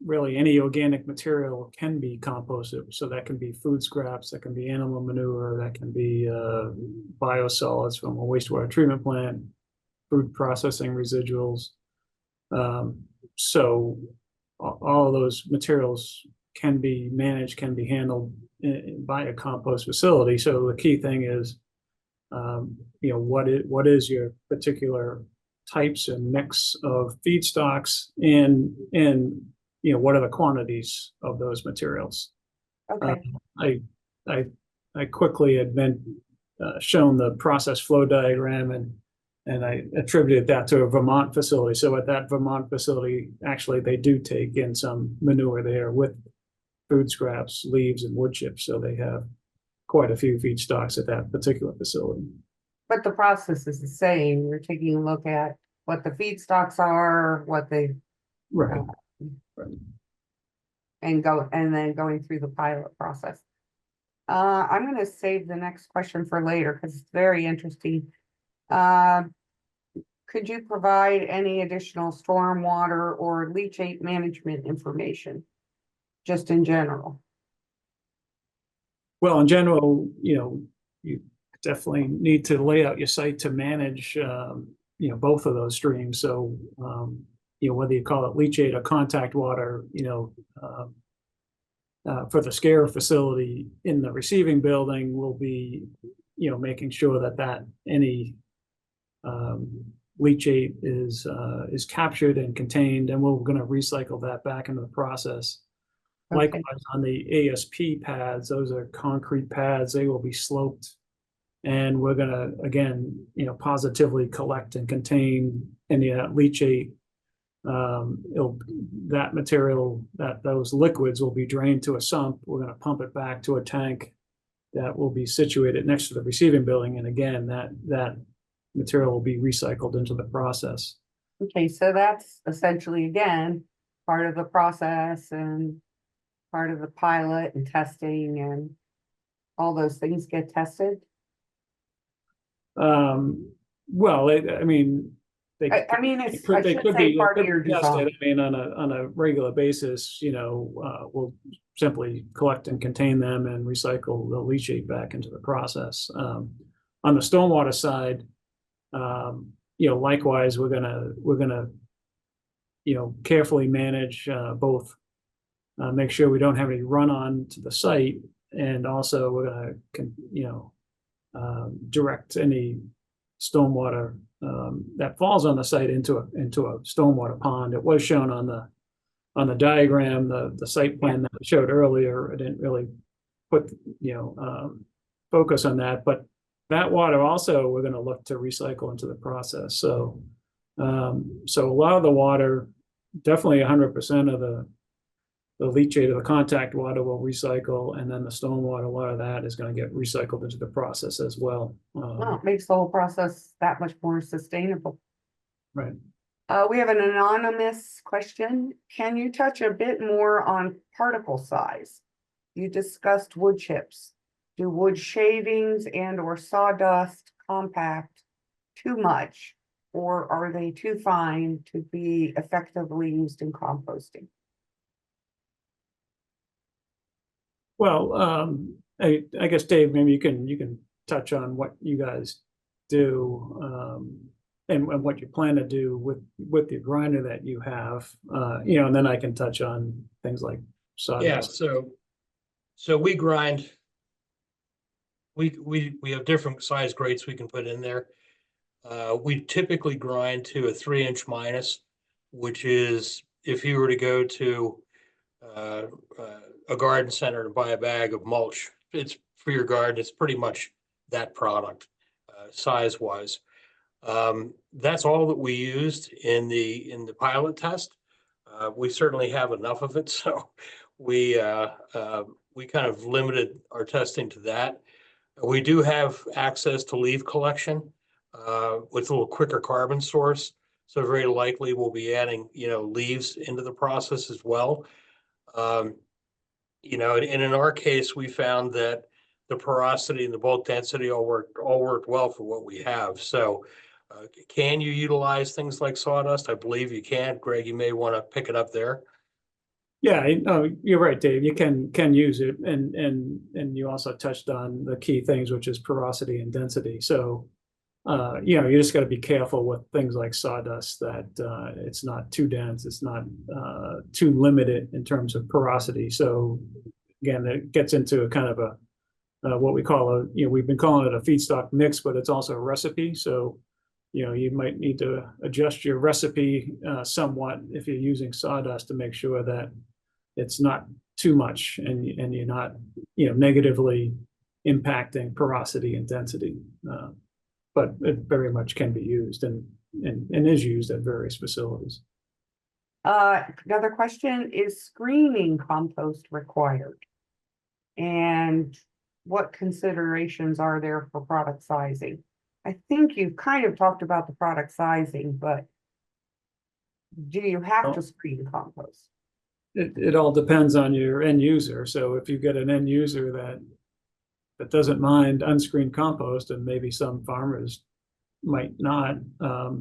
really any organic material can be composted. So that can be food scraps, that can be animal manure, that can be biosolids from a wastewater treatment plant, food processing residuals. So all of those materials can be managed, can be handled by a compost facility. So the key thing is, what is your particular types and mix of feedstocks, and what are the quantities of those materials? Okay, I quickly had been shown the process flow diagram, and I attributed that to a Vermont facility. So at that Vermont facility, actually, they do take in some manure there with food scraps, leaves, and wood chips. So they have quite a few feedstocks at that particular facility. but the process is the same. You're taking a look at what the feedstocks are, what they, Right. Right. and then going through the pilot process. I'm gonna save the next question for later because it's very interesting. Could you provide any additional stormwater or leachate management information? Just in general? Well, in general, you definitely need to lay out your site to manage, both of those streams. So, whether you call it leachate or contact water, for the SCRRRA facility in the receiving building, will be, making sure that any leachate is captured and contained, and we're going to recycle that back into the process. Okay. Likewise, on the ASP pads, those are concrete pads. They will be sloped, and we're going to, again, positively collect and contain any leachate. That material, those liquids will be drained to a sump. We're going to pump it back to a tank that will be situated next to the receiving building, and again, that material will be recycled into the process. Okay, so that's essentially, again, part of the process and part of the pilot and testing, and all those things get tested. Well, I mean, I mean, it's, could- I they should could say be part of your tested. design. I mean, on a regular basis, we'll simply collect and contain them and recycle the leachate back into the process. On the stormwater side, likewise, we're gonna carefully manage both, make sure we don't have any run-on to the site, and also we're gonna direct any stormwater that falls on the site into a stormwater pond. It was shown on the diagram, the site plan that I showed earlier. I didn't really put focus on that, but that water also we're going to look to recycle into the process. So a lot of the water, definitely 100% of the leachate of the contact water will recycle, and then the stormwater water that is going to get recycled into the process as well. Well, it makes the whole process that much more sustainable. Right. We have an anonymous question. Can you touch a bit more on particle size? You discussed wood chips. Do wood shavings and or sawdust compact too much, or are they too fine to be effectively used in composting? Well, I guess Dave, maybe you can touch on what you guys do, and what you plan to do with the grinder that you have, and then I can touch on things like sawdust. Yeah, so we grind. We have different size grates we can put in there. We typically grind to a 3-inch minus, which is if you were to go to a garden center to buy a bag of mulch, it's for your garden. It's pretty much that product, size wise. That's all that we used in the pilot test. We certainly have enough of it, so we kind of limited our testing to that. We do have access to leaf collection with a little quicker carbon source, so very likely we'll be adding leaves into the process as well. you know, and in our case, we found that the porosity and the bulk density all worked well for what we have. So can you utilize things like sawdust? I believe you can. Greg, you may want to pick it up there. Yeah, you're right, Dave. You can use it, and you also touched on the key things, which is porosity and density. So, you know, you just got to be careful with things like sawdust that it's not too dense, it's not too limited in terms of porosity. So, again, it gets into a kind of a what we call a, you know, we've been calling it a feedstock mix, but it's also a recipe. So, you know, you might need to adjust your recipe somewhat if you're using sawdust to make sure that it's not too much and you're not, you know, negatively impacting porosity and density. But it very much can be used and is used at various facilities. Another question, is screening compost required? And what considerations are there for product sizing? I think you kind of talked about the product sizing, but do you have to screen compost? It all depends on your end user. So if you get an end user that doesn't mind unscreened compost, and maybe some farmers might not,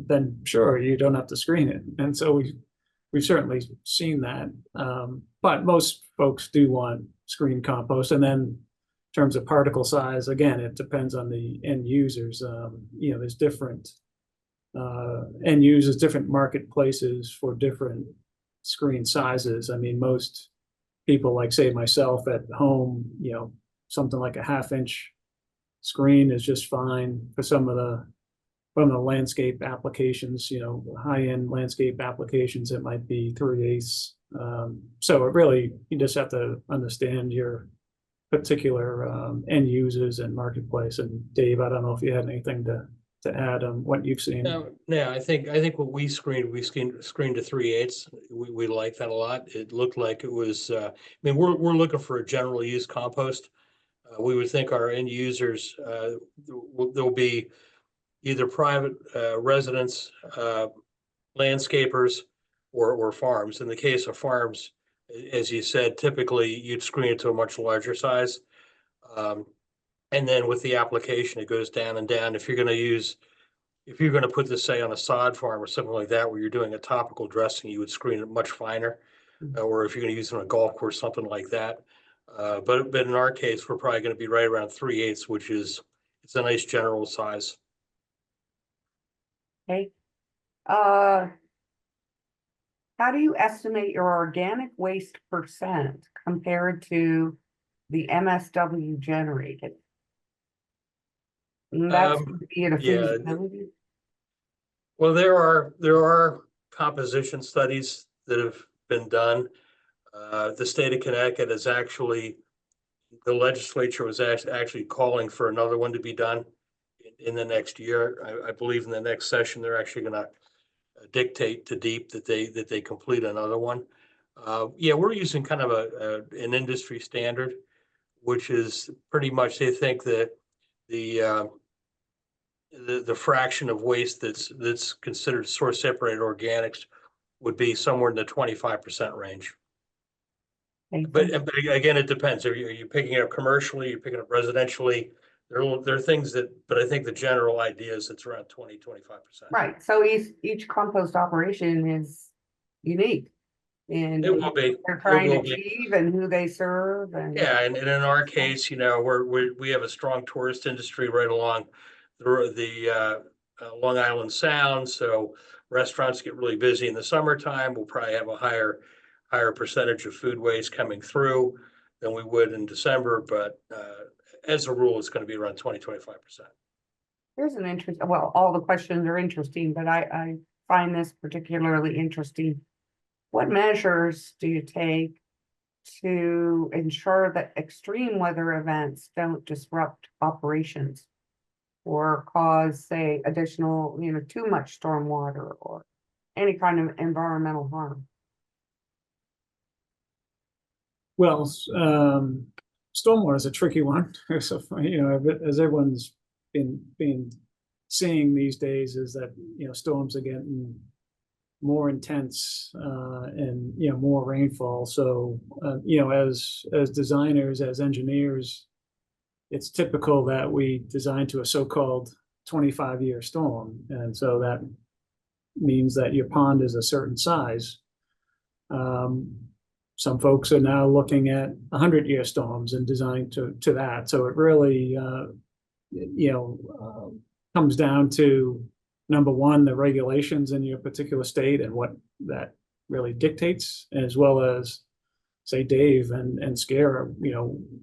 then sure, you don't have to screen it. And so we've certainly seen that. But most folks do want screened compost. And then in terms of particle size, again, it depends on the end users. You know, there's different end users, different marketplaces for different screen sizes. I mean, most people, like say myself at home, you know, something like a 1/2 inch screen is just fine for some of the landscape applications, you know, high-end landscape applications, it might be 3/8. So it really, you just have to understand your particular end users and marketplace. And Dave, I don't know if you had anything to add on what you've seen. No, I think what we screened to 3/8. We like that a lot. It looked like it was, I mean, we're looking for a general use compost. We would think our end users, there'll be either private residents, landscapers, or farms. In the case of farms, as you said, typically you'd screen it to a much larger size. And then with the application, it goes down and down. If you're going to put this, say, on a sod farm or something like that, where you're doing a topical dressing, you would screen it much finer. Or if you're going to use it on a golf course, something like that. But in our case, we're probably going to be right around 3/8, which is, it's a nice general size. Okay. How do you estimate your organic waste percent compared to the MSW generated? And that's Yeah. feasibility. Well, there are composition studies that have been done. The state of Connecticut is actually, the legislature was actually calling for another one to be done in the next year. I believe in the next session, they're actually going to dictate to DEEP that they complete another one. Yeah, we're using kind of an industry standard, which is pretty much, they think that the fraction of waste that's considered source separated organics would be somewhere in the 25% range. But again, it depends. Are you picking it up commercially? You're picking it up residentially? There are things that, but I think the general idea is it's around 25%. Right, so each compost operation is unique. And It will be. they're trying to It will be. achieve and who they serve and. Yeah, and in our case, you know, we have a strong tourist industry right along the Long Island Sound. So restaurants get really busy in the summertime. We'll probably have a higher percentage of food waste coming through than we would in December. But as a rule, it's going to be around 20-25%. Here's an interest, well, all the questions are interesting, but I find this particularly interesting. What measures do you take to ensure that extreme weather events don't disrupt operations or cause, say, additional, you know, too much stormwater or any kind of environmental harm? Well, stormwater is a tricky one. So, you know, as everyone's been seeing these days, is that, you know, storms are getting more intense, and, more rainfall. So, as designers, as engineers, it's typical that we design to a so-called 25-year storm. And so that means that your pond is a certain size. Some folks are now looking at 100-year storms and designed to that. So it really, comes down to, number one, the regulations in your particular state and what that really dictates, as well as, say, Dave and SCRRRA,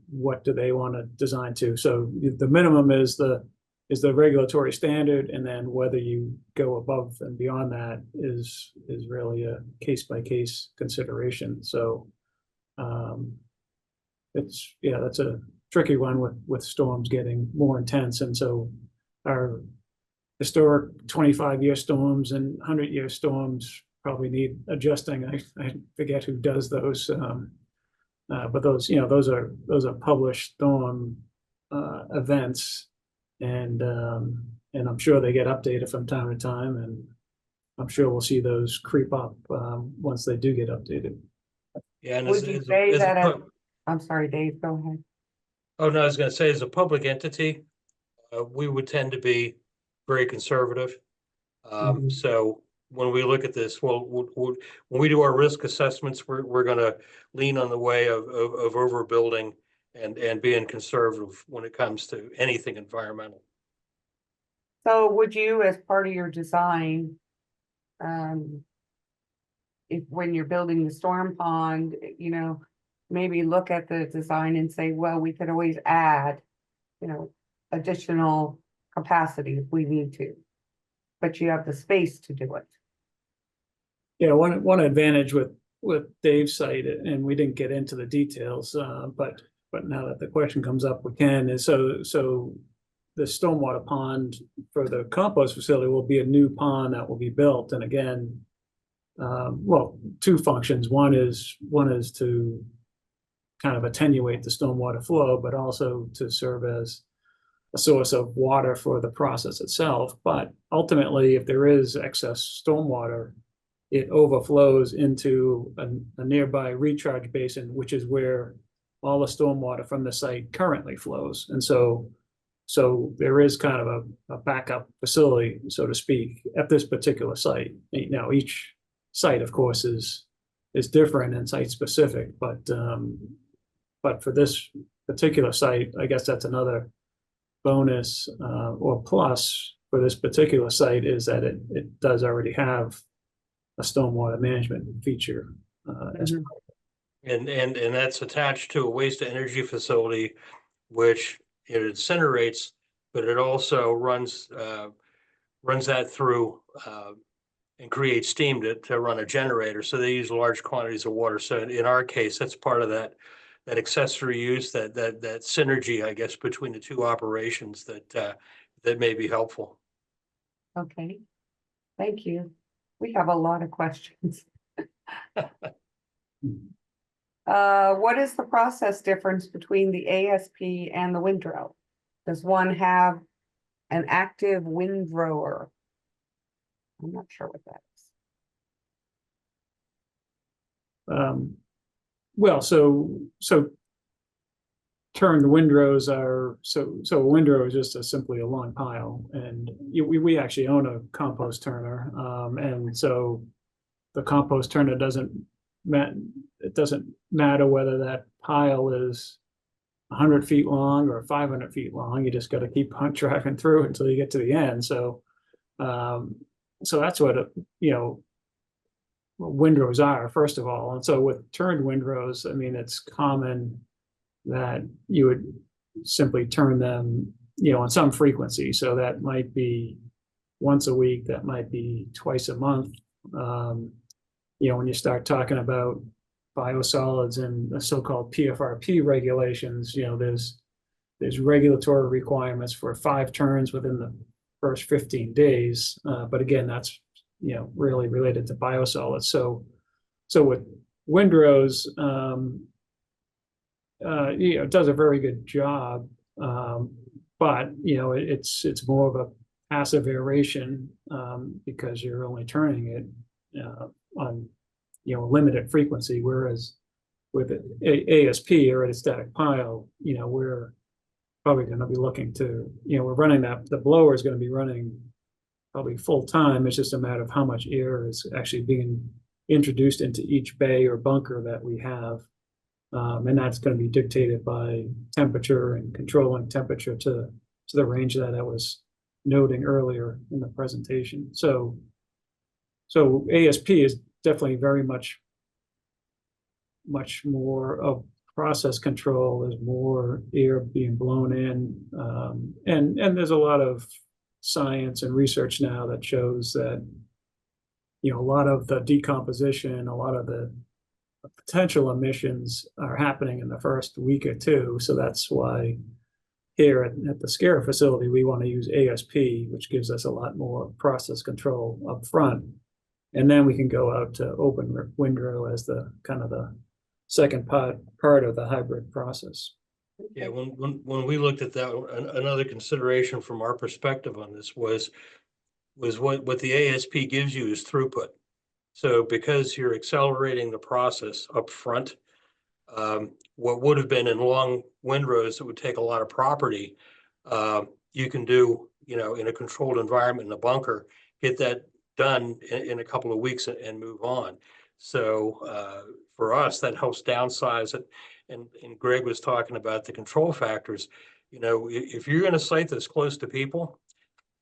what do they want to design to? So the minimum is the regulatory standard, and then whether you go above and beyond that is really a case-by-case consideration. So that's a tricky one with storms getting more intense. And so our historic 25-year storms and 100-year storms probably need adjusting. I forget who does those, but those are published storm events, and I'm sure they get updated from time to time, and I'm sure we'll see those creep up once they do get updated. Yeah, and Would you say that, I'm sorry, Dave, go ahead. Oh, no, I was going to say, as a public entity, we would tend to be very conservative. So when we look at this, when we do our risk assessments, we're going to lean on the way of overbuilding and being conservative when it comes to anything environmental. So would you, as part of your design, if when you're building the storm pond, maybe look at the design and say, well, we could always add, additional capacity if we need to, but you have the space to do it. Yeah, one advantage with Dave's site, and we didn't get into the details, but now that the question comes up, we can. And so the stormwater pond for the compost facility will be a new pond that will be built. And again, two functions. One is to kind of attenuate the stormwater flow, but also to serve as a source of water for the process itself. But ultimately, if there is excess stormwater, it overflows into a nearby recharge basin, which is where all the stormwater from the site currently flows. And so there is kind of a backup facility, so to speak, at this particular site. Now, each site, of course, is different and site specific, but for this particular site, I guess that's another bonus or plus for this particular site, is that it does already have a stormwater management feature. And that's attached to a waste to energy facility, which it incinerates, but it also runs that through and creates steam to run a generator. So they use large quantities of water. So in our case, that's part of that accessory use, that synergy, I guess, between the two operations that may be helpful. Okay, thank you. We have a lot of questions. What is the process difference between the ASP and the windrow? Does one have an active windrower? I'm not sure what that is. Well, so turned windrows are, so a windrow is just simply a long pile, and we actually own a compost turner, and so the compost turner doesn't matter whether that pile is 100 feet long or 500 feet long. You just got to keep on tracking through until you get to the end. So that's what windrows are, first of all. And so with turned windrows, I mean, it's common that you would simply turn them, on some frequency. So that might be once a week, that might be twice a month. When you start talking about biosolids and the so-called PFRP regulations, there's regulatory requirements for 5 turns within the first 15 days. But again, that's really related to biosolids. So with windrows, it does a very good job, but it's more of a passive aeration because you're only turning it, on, limited frequency, whereas with ASP, aerated static pile, we're probably going to be looking to, we're running the blower is going to be running probably full time. It's just a matter of how much air is actually being introduced into each bay or bunker that we have. And that's going to be dictated by temperature and controlling temperature to the range that I was noting earlier in the presentation. So ASP is definitely very much more of process control. There's more air being blown in, and there's a lot of science and research now that shows that a lot of the decomposition, a lot of the potential emissions are happening in the first week or two. So that's why here at the SCRRRA facility, we want to use ASP, which gives us a lot more process control up front. And then we can go out to open windrow as the kind of the second part of the hybrid process. Yeah, when we looked at that, another consideration from our perspective on this was what the ASP gives you is throughput. So because you're accelerating the process up front, what would have been in long windrows that would take a lot of property, you can do, in a controlled environment in a bunker, get that done in a couple of weeks and move on. So for us, that helps downsize it. And Greg was talking about the control factors. If you're going to site this close to people,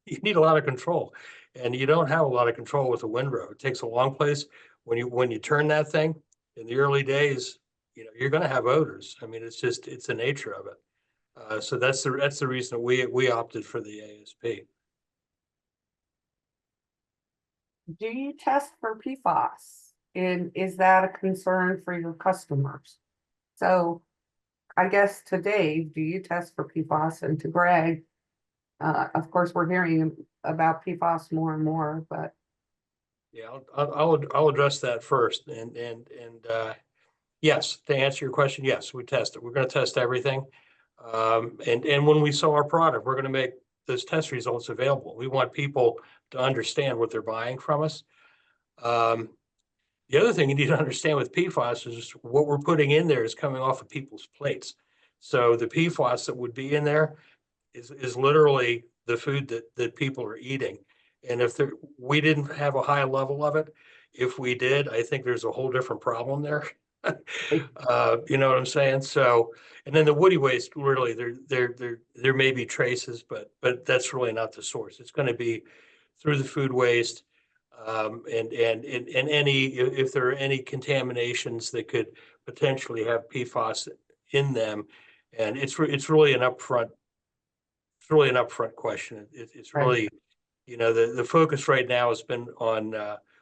you need a lot of control, and you don't have a lot of control with a windrow. It takes a long place. When you turn that thing in the early days, you're going to have odors. I mean, it's the nature of it. So that's the reason we opted for the ASP. Do you test for PFAS? And is that a concern for your customers? So I guess to Dave, do you test for PFAS? And to Greg, of course, we're hearing about PFAS more and more, but. Yeah, I'll address that first. And yes, to answer your question, yes, we test it. We're going to test everything. And when we sell our product, we're going to make those test results available. We want people to understand what they're buying from us. The other thing you need to understand with PFAS is what we're putting in there is coming off of people's plates. So the PFAS that would be in there is literally the food that people are eating. And if we didn't have a high level of it, if we did, I think there's a whole different problem there. You know what I'm saying? So, and then the woody waste, really, there may be traces, but that's really not the source. It's going to be through the food waste, and any, if there are any contaminations that could potentially have PFAS in them, and it's really an upfront question. It's really, the focus right now has been on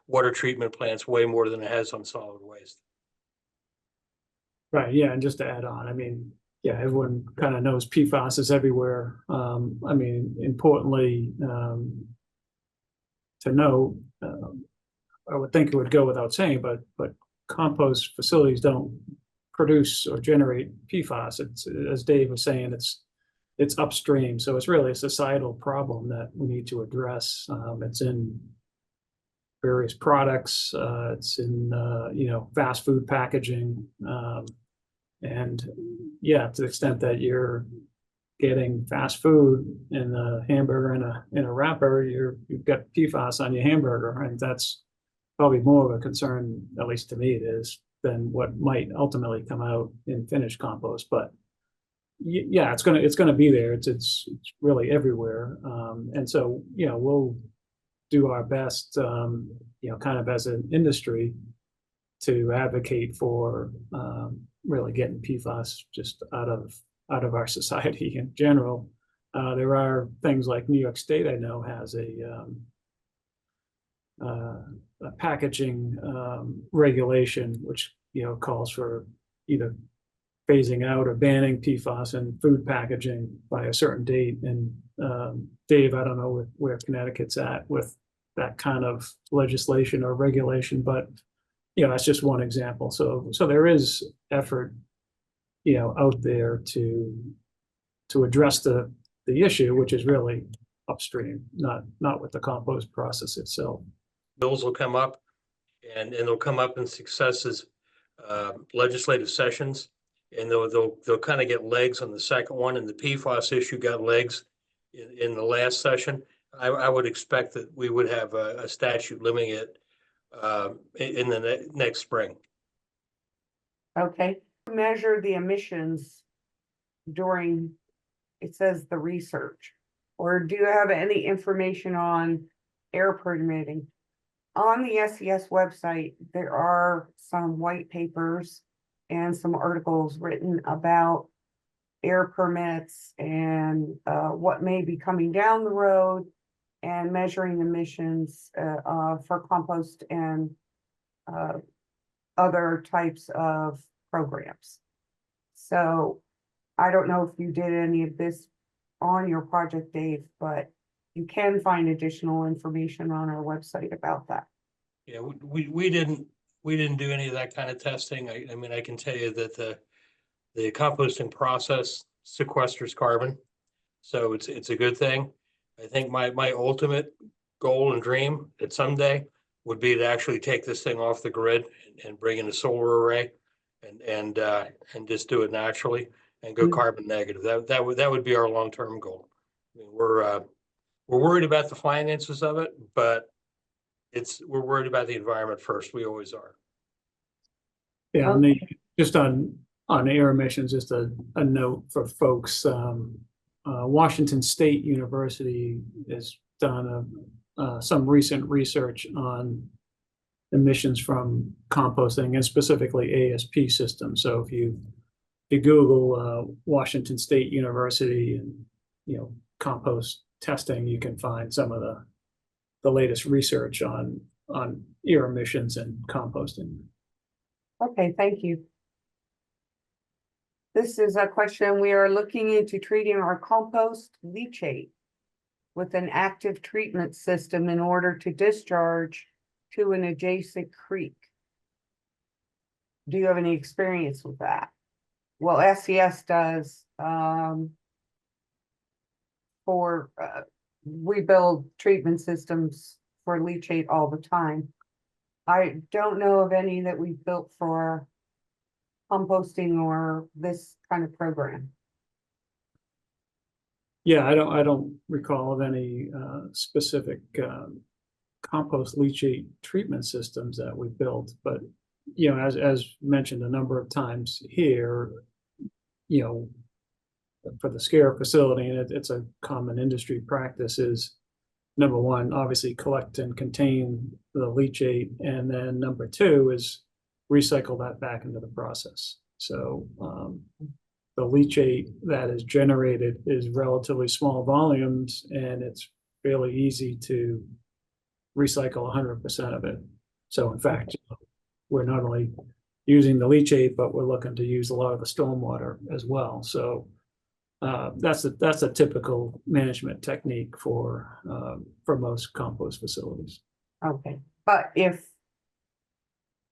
water treatment plants way more than it has on solid waste. Right. Yeah. And just to add on, I mean, yeah, everyone kind of knows PFAS is everywhere. I mean, importantly, to know, I would think it would go without saying, but compost facilities don't produce or generate PFAS. It's, as Dave was saying, it's upstream. So it's really a societal problem that we need to address. It's in various products. It's in, fast food packaging. And yeah, to the extent that you're getting fast food in a hamburger in a wrapper, you've got PFAS on your hamburger, and that's probably more of a concern, at least to me it is, than what might ultimately come out in finished compost. But yeah, it's gonna be there. It's really everywhere, and so we'll do our best, kind of as an industry, to advocate for really getting PFAS just out of our society in general. There are things like New York State, I know, has a packaging regulation, which calls for either phasing out or banning PFAS in food packaging by a certain date. And Dave, I don't know where Connecticut's at with that kind of legislation or regulation, but that's just one example. So there is effort, out there to address the issue, which is really upstream, not with the compost process itself. Bills will come up, and they'll come up in successive legislative sessions, and they'll kind of get legs on the second one, and the PFAS issue got legs in the last session. I would expect that we would have a statute limiting it in the next spring. Okay, measure the emissions during, it says the research, or do you have any information on air permitting? On the SCS website, there are some white papers and some articles written about air permits and what may be coming down the road and measuring emissions for compost and other types of programs. So I don't know if you did any of this on your project, Dave, but you can find additional information on our website about that. Yeah, we didn't do any of that kind of testing. I mean, I can tell you that the composting process sequesters carbon, so it's a good thing. I think my ultimate goal and dream that someday would be to actually take this thing off the grid and bring in a solar array and just do it naturally and go carbon negative. That would be our long-term goal. I mean, we're worried about the finances of it, but we're worried about the environment first. We always are. Yeah, and just on air emissions, just a note for folks. Washington State University has done some recent research on emissions from composting and specifically ASP systems. So if you Google Washington State University and compost testing, you can find some of the latest research on air emissions and composting. Okay, thank you. This is a question. We are looking into treating our compost leachate with an active treatment system in order to discharge to an adjacent creek. Do you have any experience with that? Well, SCS does we build treatment systems for leachate all the time. I don't know of any that we've built for composting or this kind of program. Yeah, I don't recall of any specific compost leachate treatment systems that we built, but as mentioned a number of times here, for the SCRRRA facility, and it's a common industry practice, is number one, obviously collect and contain the leachate, and then number two is recycle that back into the process. So the leachate that is generated is relatively small volumes, and it's fairly easy to recycle 100% of it. So in fact, we're not only using the leachate, but we're looking to use a lot of the stormwater as well. So that's a typical management technique for most compost facilities. Okay, but if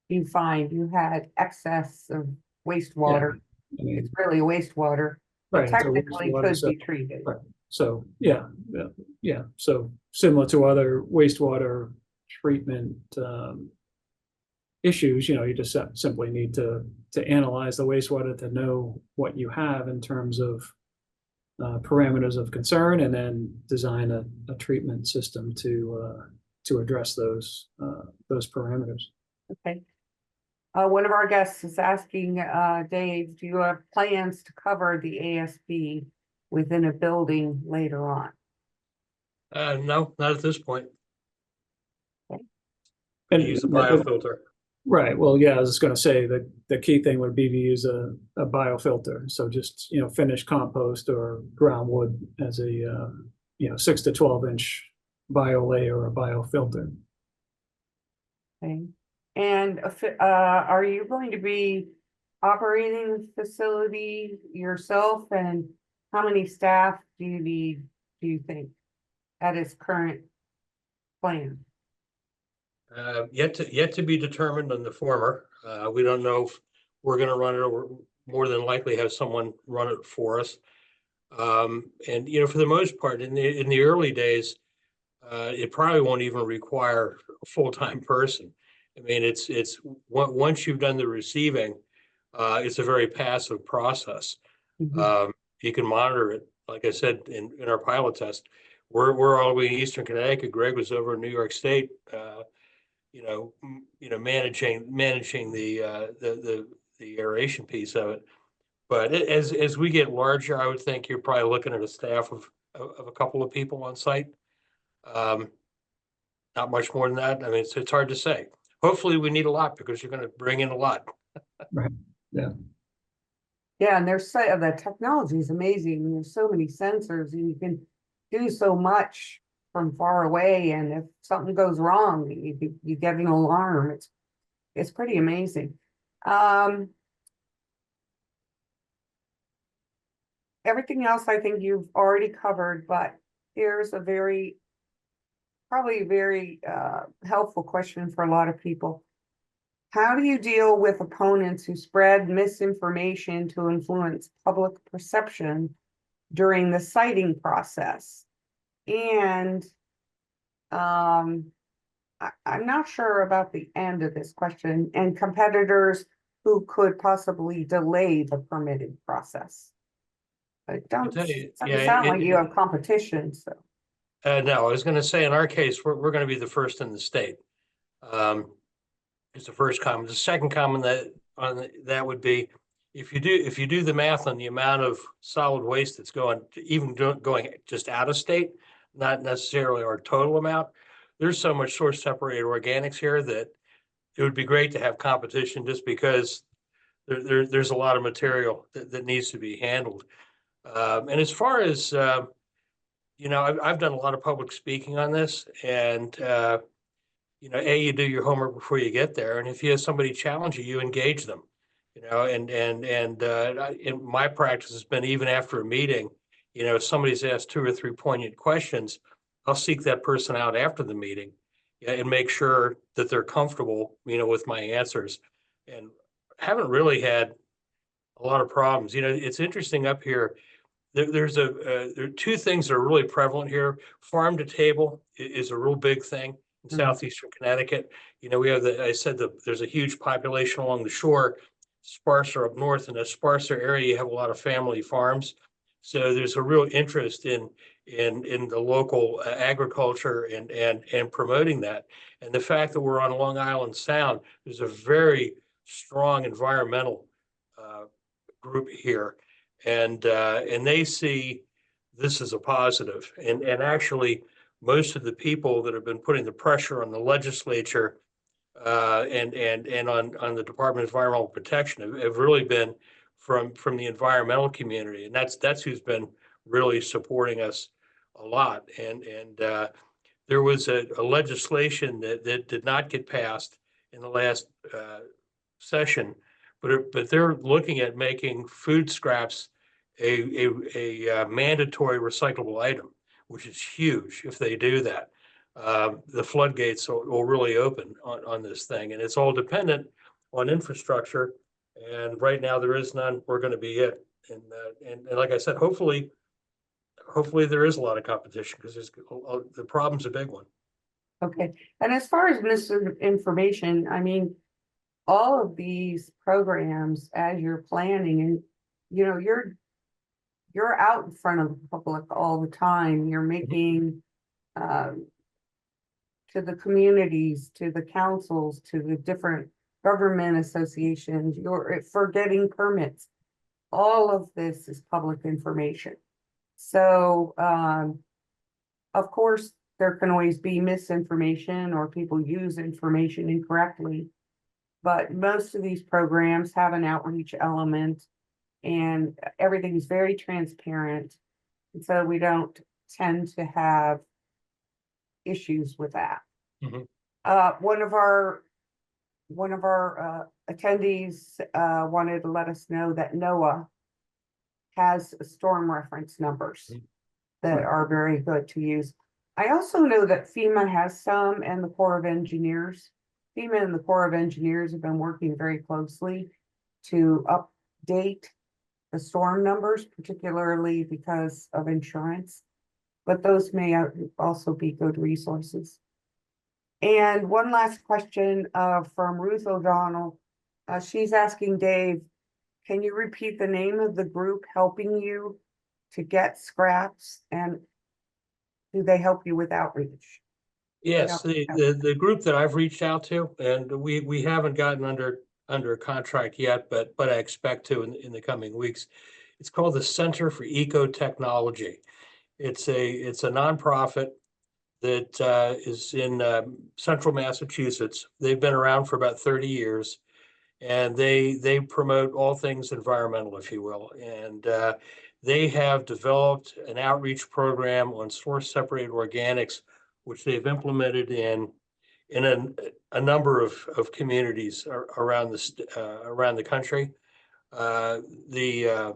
you find you had excess of wastewater, I mean, it's really wastewater, right, technically wastewater, could be treated. Right. So yeah. So similar to other wastewater treatment issues, you just simply need to analyze the wastewater to know what you have in terms of parameters of concern, and then design a treatment system to address those parameters. Okay. One of our guests is asking, Dave, do you have plans to cover the ASB within a building later on? No, not at this point. Okay. And use a biofilter. Right. Well, yeah, I was just going to say that the key thing would be to use a biofilter. So just, finished compost or ground wood as a, 6 to 12 inch bio layer or a biofilter. Okay. And are you going to be operating the facility yourself, and how many staff do you need, do you think, at its current plan? Yet to be determined on the former. We don't know if we're going to run it, or more than likely have someone run it for us. And for the most part, in the early days, it probably won't even require a full-time person. I mean, once you've done the receiving, it's a very passive process. Mhm. You can monitor it. Like I said, in our pilot test, we're all the way in Eastern Connecticut. Greg was over in New York State, managing the aeration piece of it. But as we get larger, I would think you're probably looking at a staff of a couple of people on site. Not much more than that. I mean, it's hard to say. Hopefully we need a lot because you're going to bring in a lot. Right. Yeah. Yeah, and the technology is amazing. There's so many sensors and you can do so much from far away. And if something goes wrong, you get an alarm. It's pretty amazing. Everything else I think you've already covered, but here's probably a very helpful question for a lot of people. How do you deal with opponents who spread misinformation to influence public perception during the citing process? And I'm not sure about the end of this question, and competitors who could possibly delay the permitted process. But I'll tell you, doesn't sound like you have competition, so. no, I was going to say in our case, we're going to be the first in the state. It's the first comment. The second comment that would be, if you do the math on the amount of solid waste that's going just out of state, not necessarily our total amount, there's so much source separated organics here that it would be great to have competition just because there's a lot of material that needs to be handled. And as far as I've done a lot of public speaking on this, and you do your homework before you get there, and if you have somebody challenge you, you engage them. In my practice has been, even after a meeting, if somebody's asked 2 or 3 poignant questions, I'll seek that person out after the meeting, and make sure that they're comfortable, with my answers, and haven't really had a lot of problems. It's interesting up here. There are 2 things that are really prevalent here. Farm to table is a real big thing in southeastern Connecticut. We have there's a huge population along the shore, sparser up north. In a sparser area, you have a lot of family farms. So there's a real interest in the local agriculture and promoting that. And the fact that we're on Long Island Sound, there's a very strong environmental group here. And they see this as a positive. And actually, most of the people that have been putting the pressure on the legislature and on the Department of Environmental Protection have really been from the environmental community, and that's who's been really supporting us a lot. And there was a legislation that did not get passed in the last session, but they're looking at making food scraps a mandatory recyclable item, which is huge if they do that. The floodgates will really open on this thing, and it's all dependent on infrastructure. And right now there is none. We're going to be it. And like I said, hopefully there is a lot of competition, because the problem's a big one. Okay, and as far as misinformation, I mean, all of these programs, as you're planning, and you're out in front of the public all the time. You're making to the communities, to the councils, to the different government associations, for getting permits. All of this is public information. So, of course, there can always be misinformation or people use information incorrectly, but most of these programs have an outreach element, and everything is very transparent. And so we don't tend to have issues with that. Mhm. One of our attendees wanted to let us know that NOAA has storm reference numbers that are very good to use. I also know that FEMA has some, and the Corps of Engineers. FEMA and the Corps of Engineers have been working very closely to update the storm numbers, particularly because of insurance. But those may also be good resources. And one last question from Ruth O'Donnell. She's asking Dave, can you repeat the name of the group helping you to get scraps, and do they help you with outreach? Yes, Yeah. the group that I've reached out to, and we haven't gotten under contract yet, but I expect to in the coming weeks. It's called the Center for Ecotechnology. It's a nonprofit that is in central Massachusetts. They've been around for about 30 years, and they promote all things environmental, if you will. And they have developed an outreach program on source separated organics, which they've implemented in a number of communities around the country. The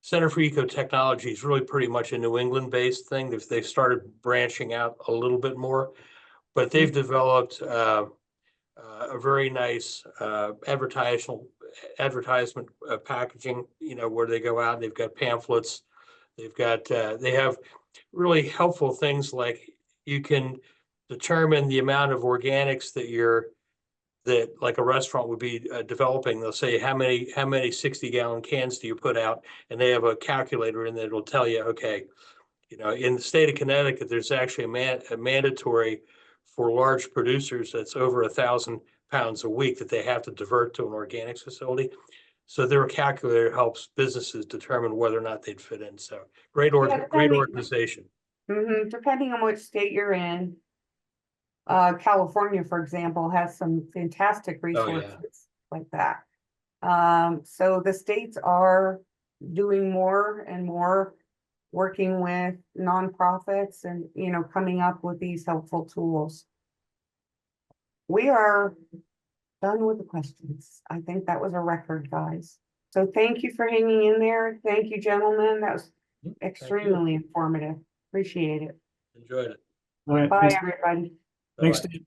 Center for Ecotechnology is really pretty much a New England-based thing. They've started branching out a little bit more, but they've developed a very nice advertisement packaging, where they go out and they've got pamphlets. They have really helpful things like you can determine the amount of organics that like a restaurant would be developing. They'll say how many 60-gallon cans do you put out, and they have a calculator in there that'll tell you, okay, in the state of Connecticut, there's actually a mandatory for large producers that's over 1,000 pounds a week that they have to divert to an organics facility. So their calculator helps businesses determine whether or not they'd fit in. So great organization. Depending on which state you're in. California, for example, has some fantastic resources like that. So the states are doing more and more, working with nonprofits and, coming up with these helpful tools. We are done with the questions. I think that was a record, guys. So thank you for hanging in there. Thank you, gentlemen. That was extremely informative. Appreciate it. Enjoyed it. All right, Bye, thanks. everybody. Thanks, Bye-bye. Steve.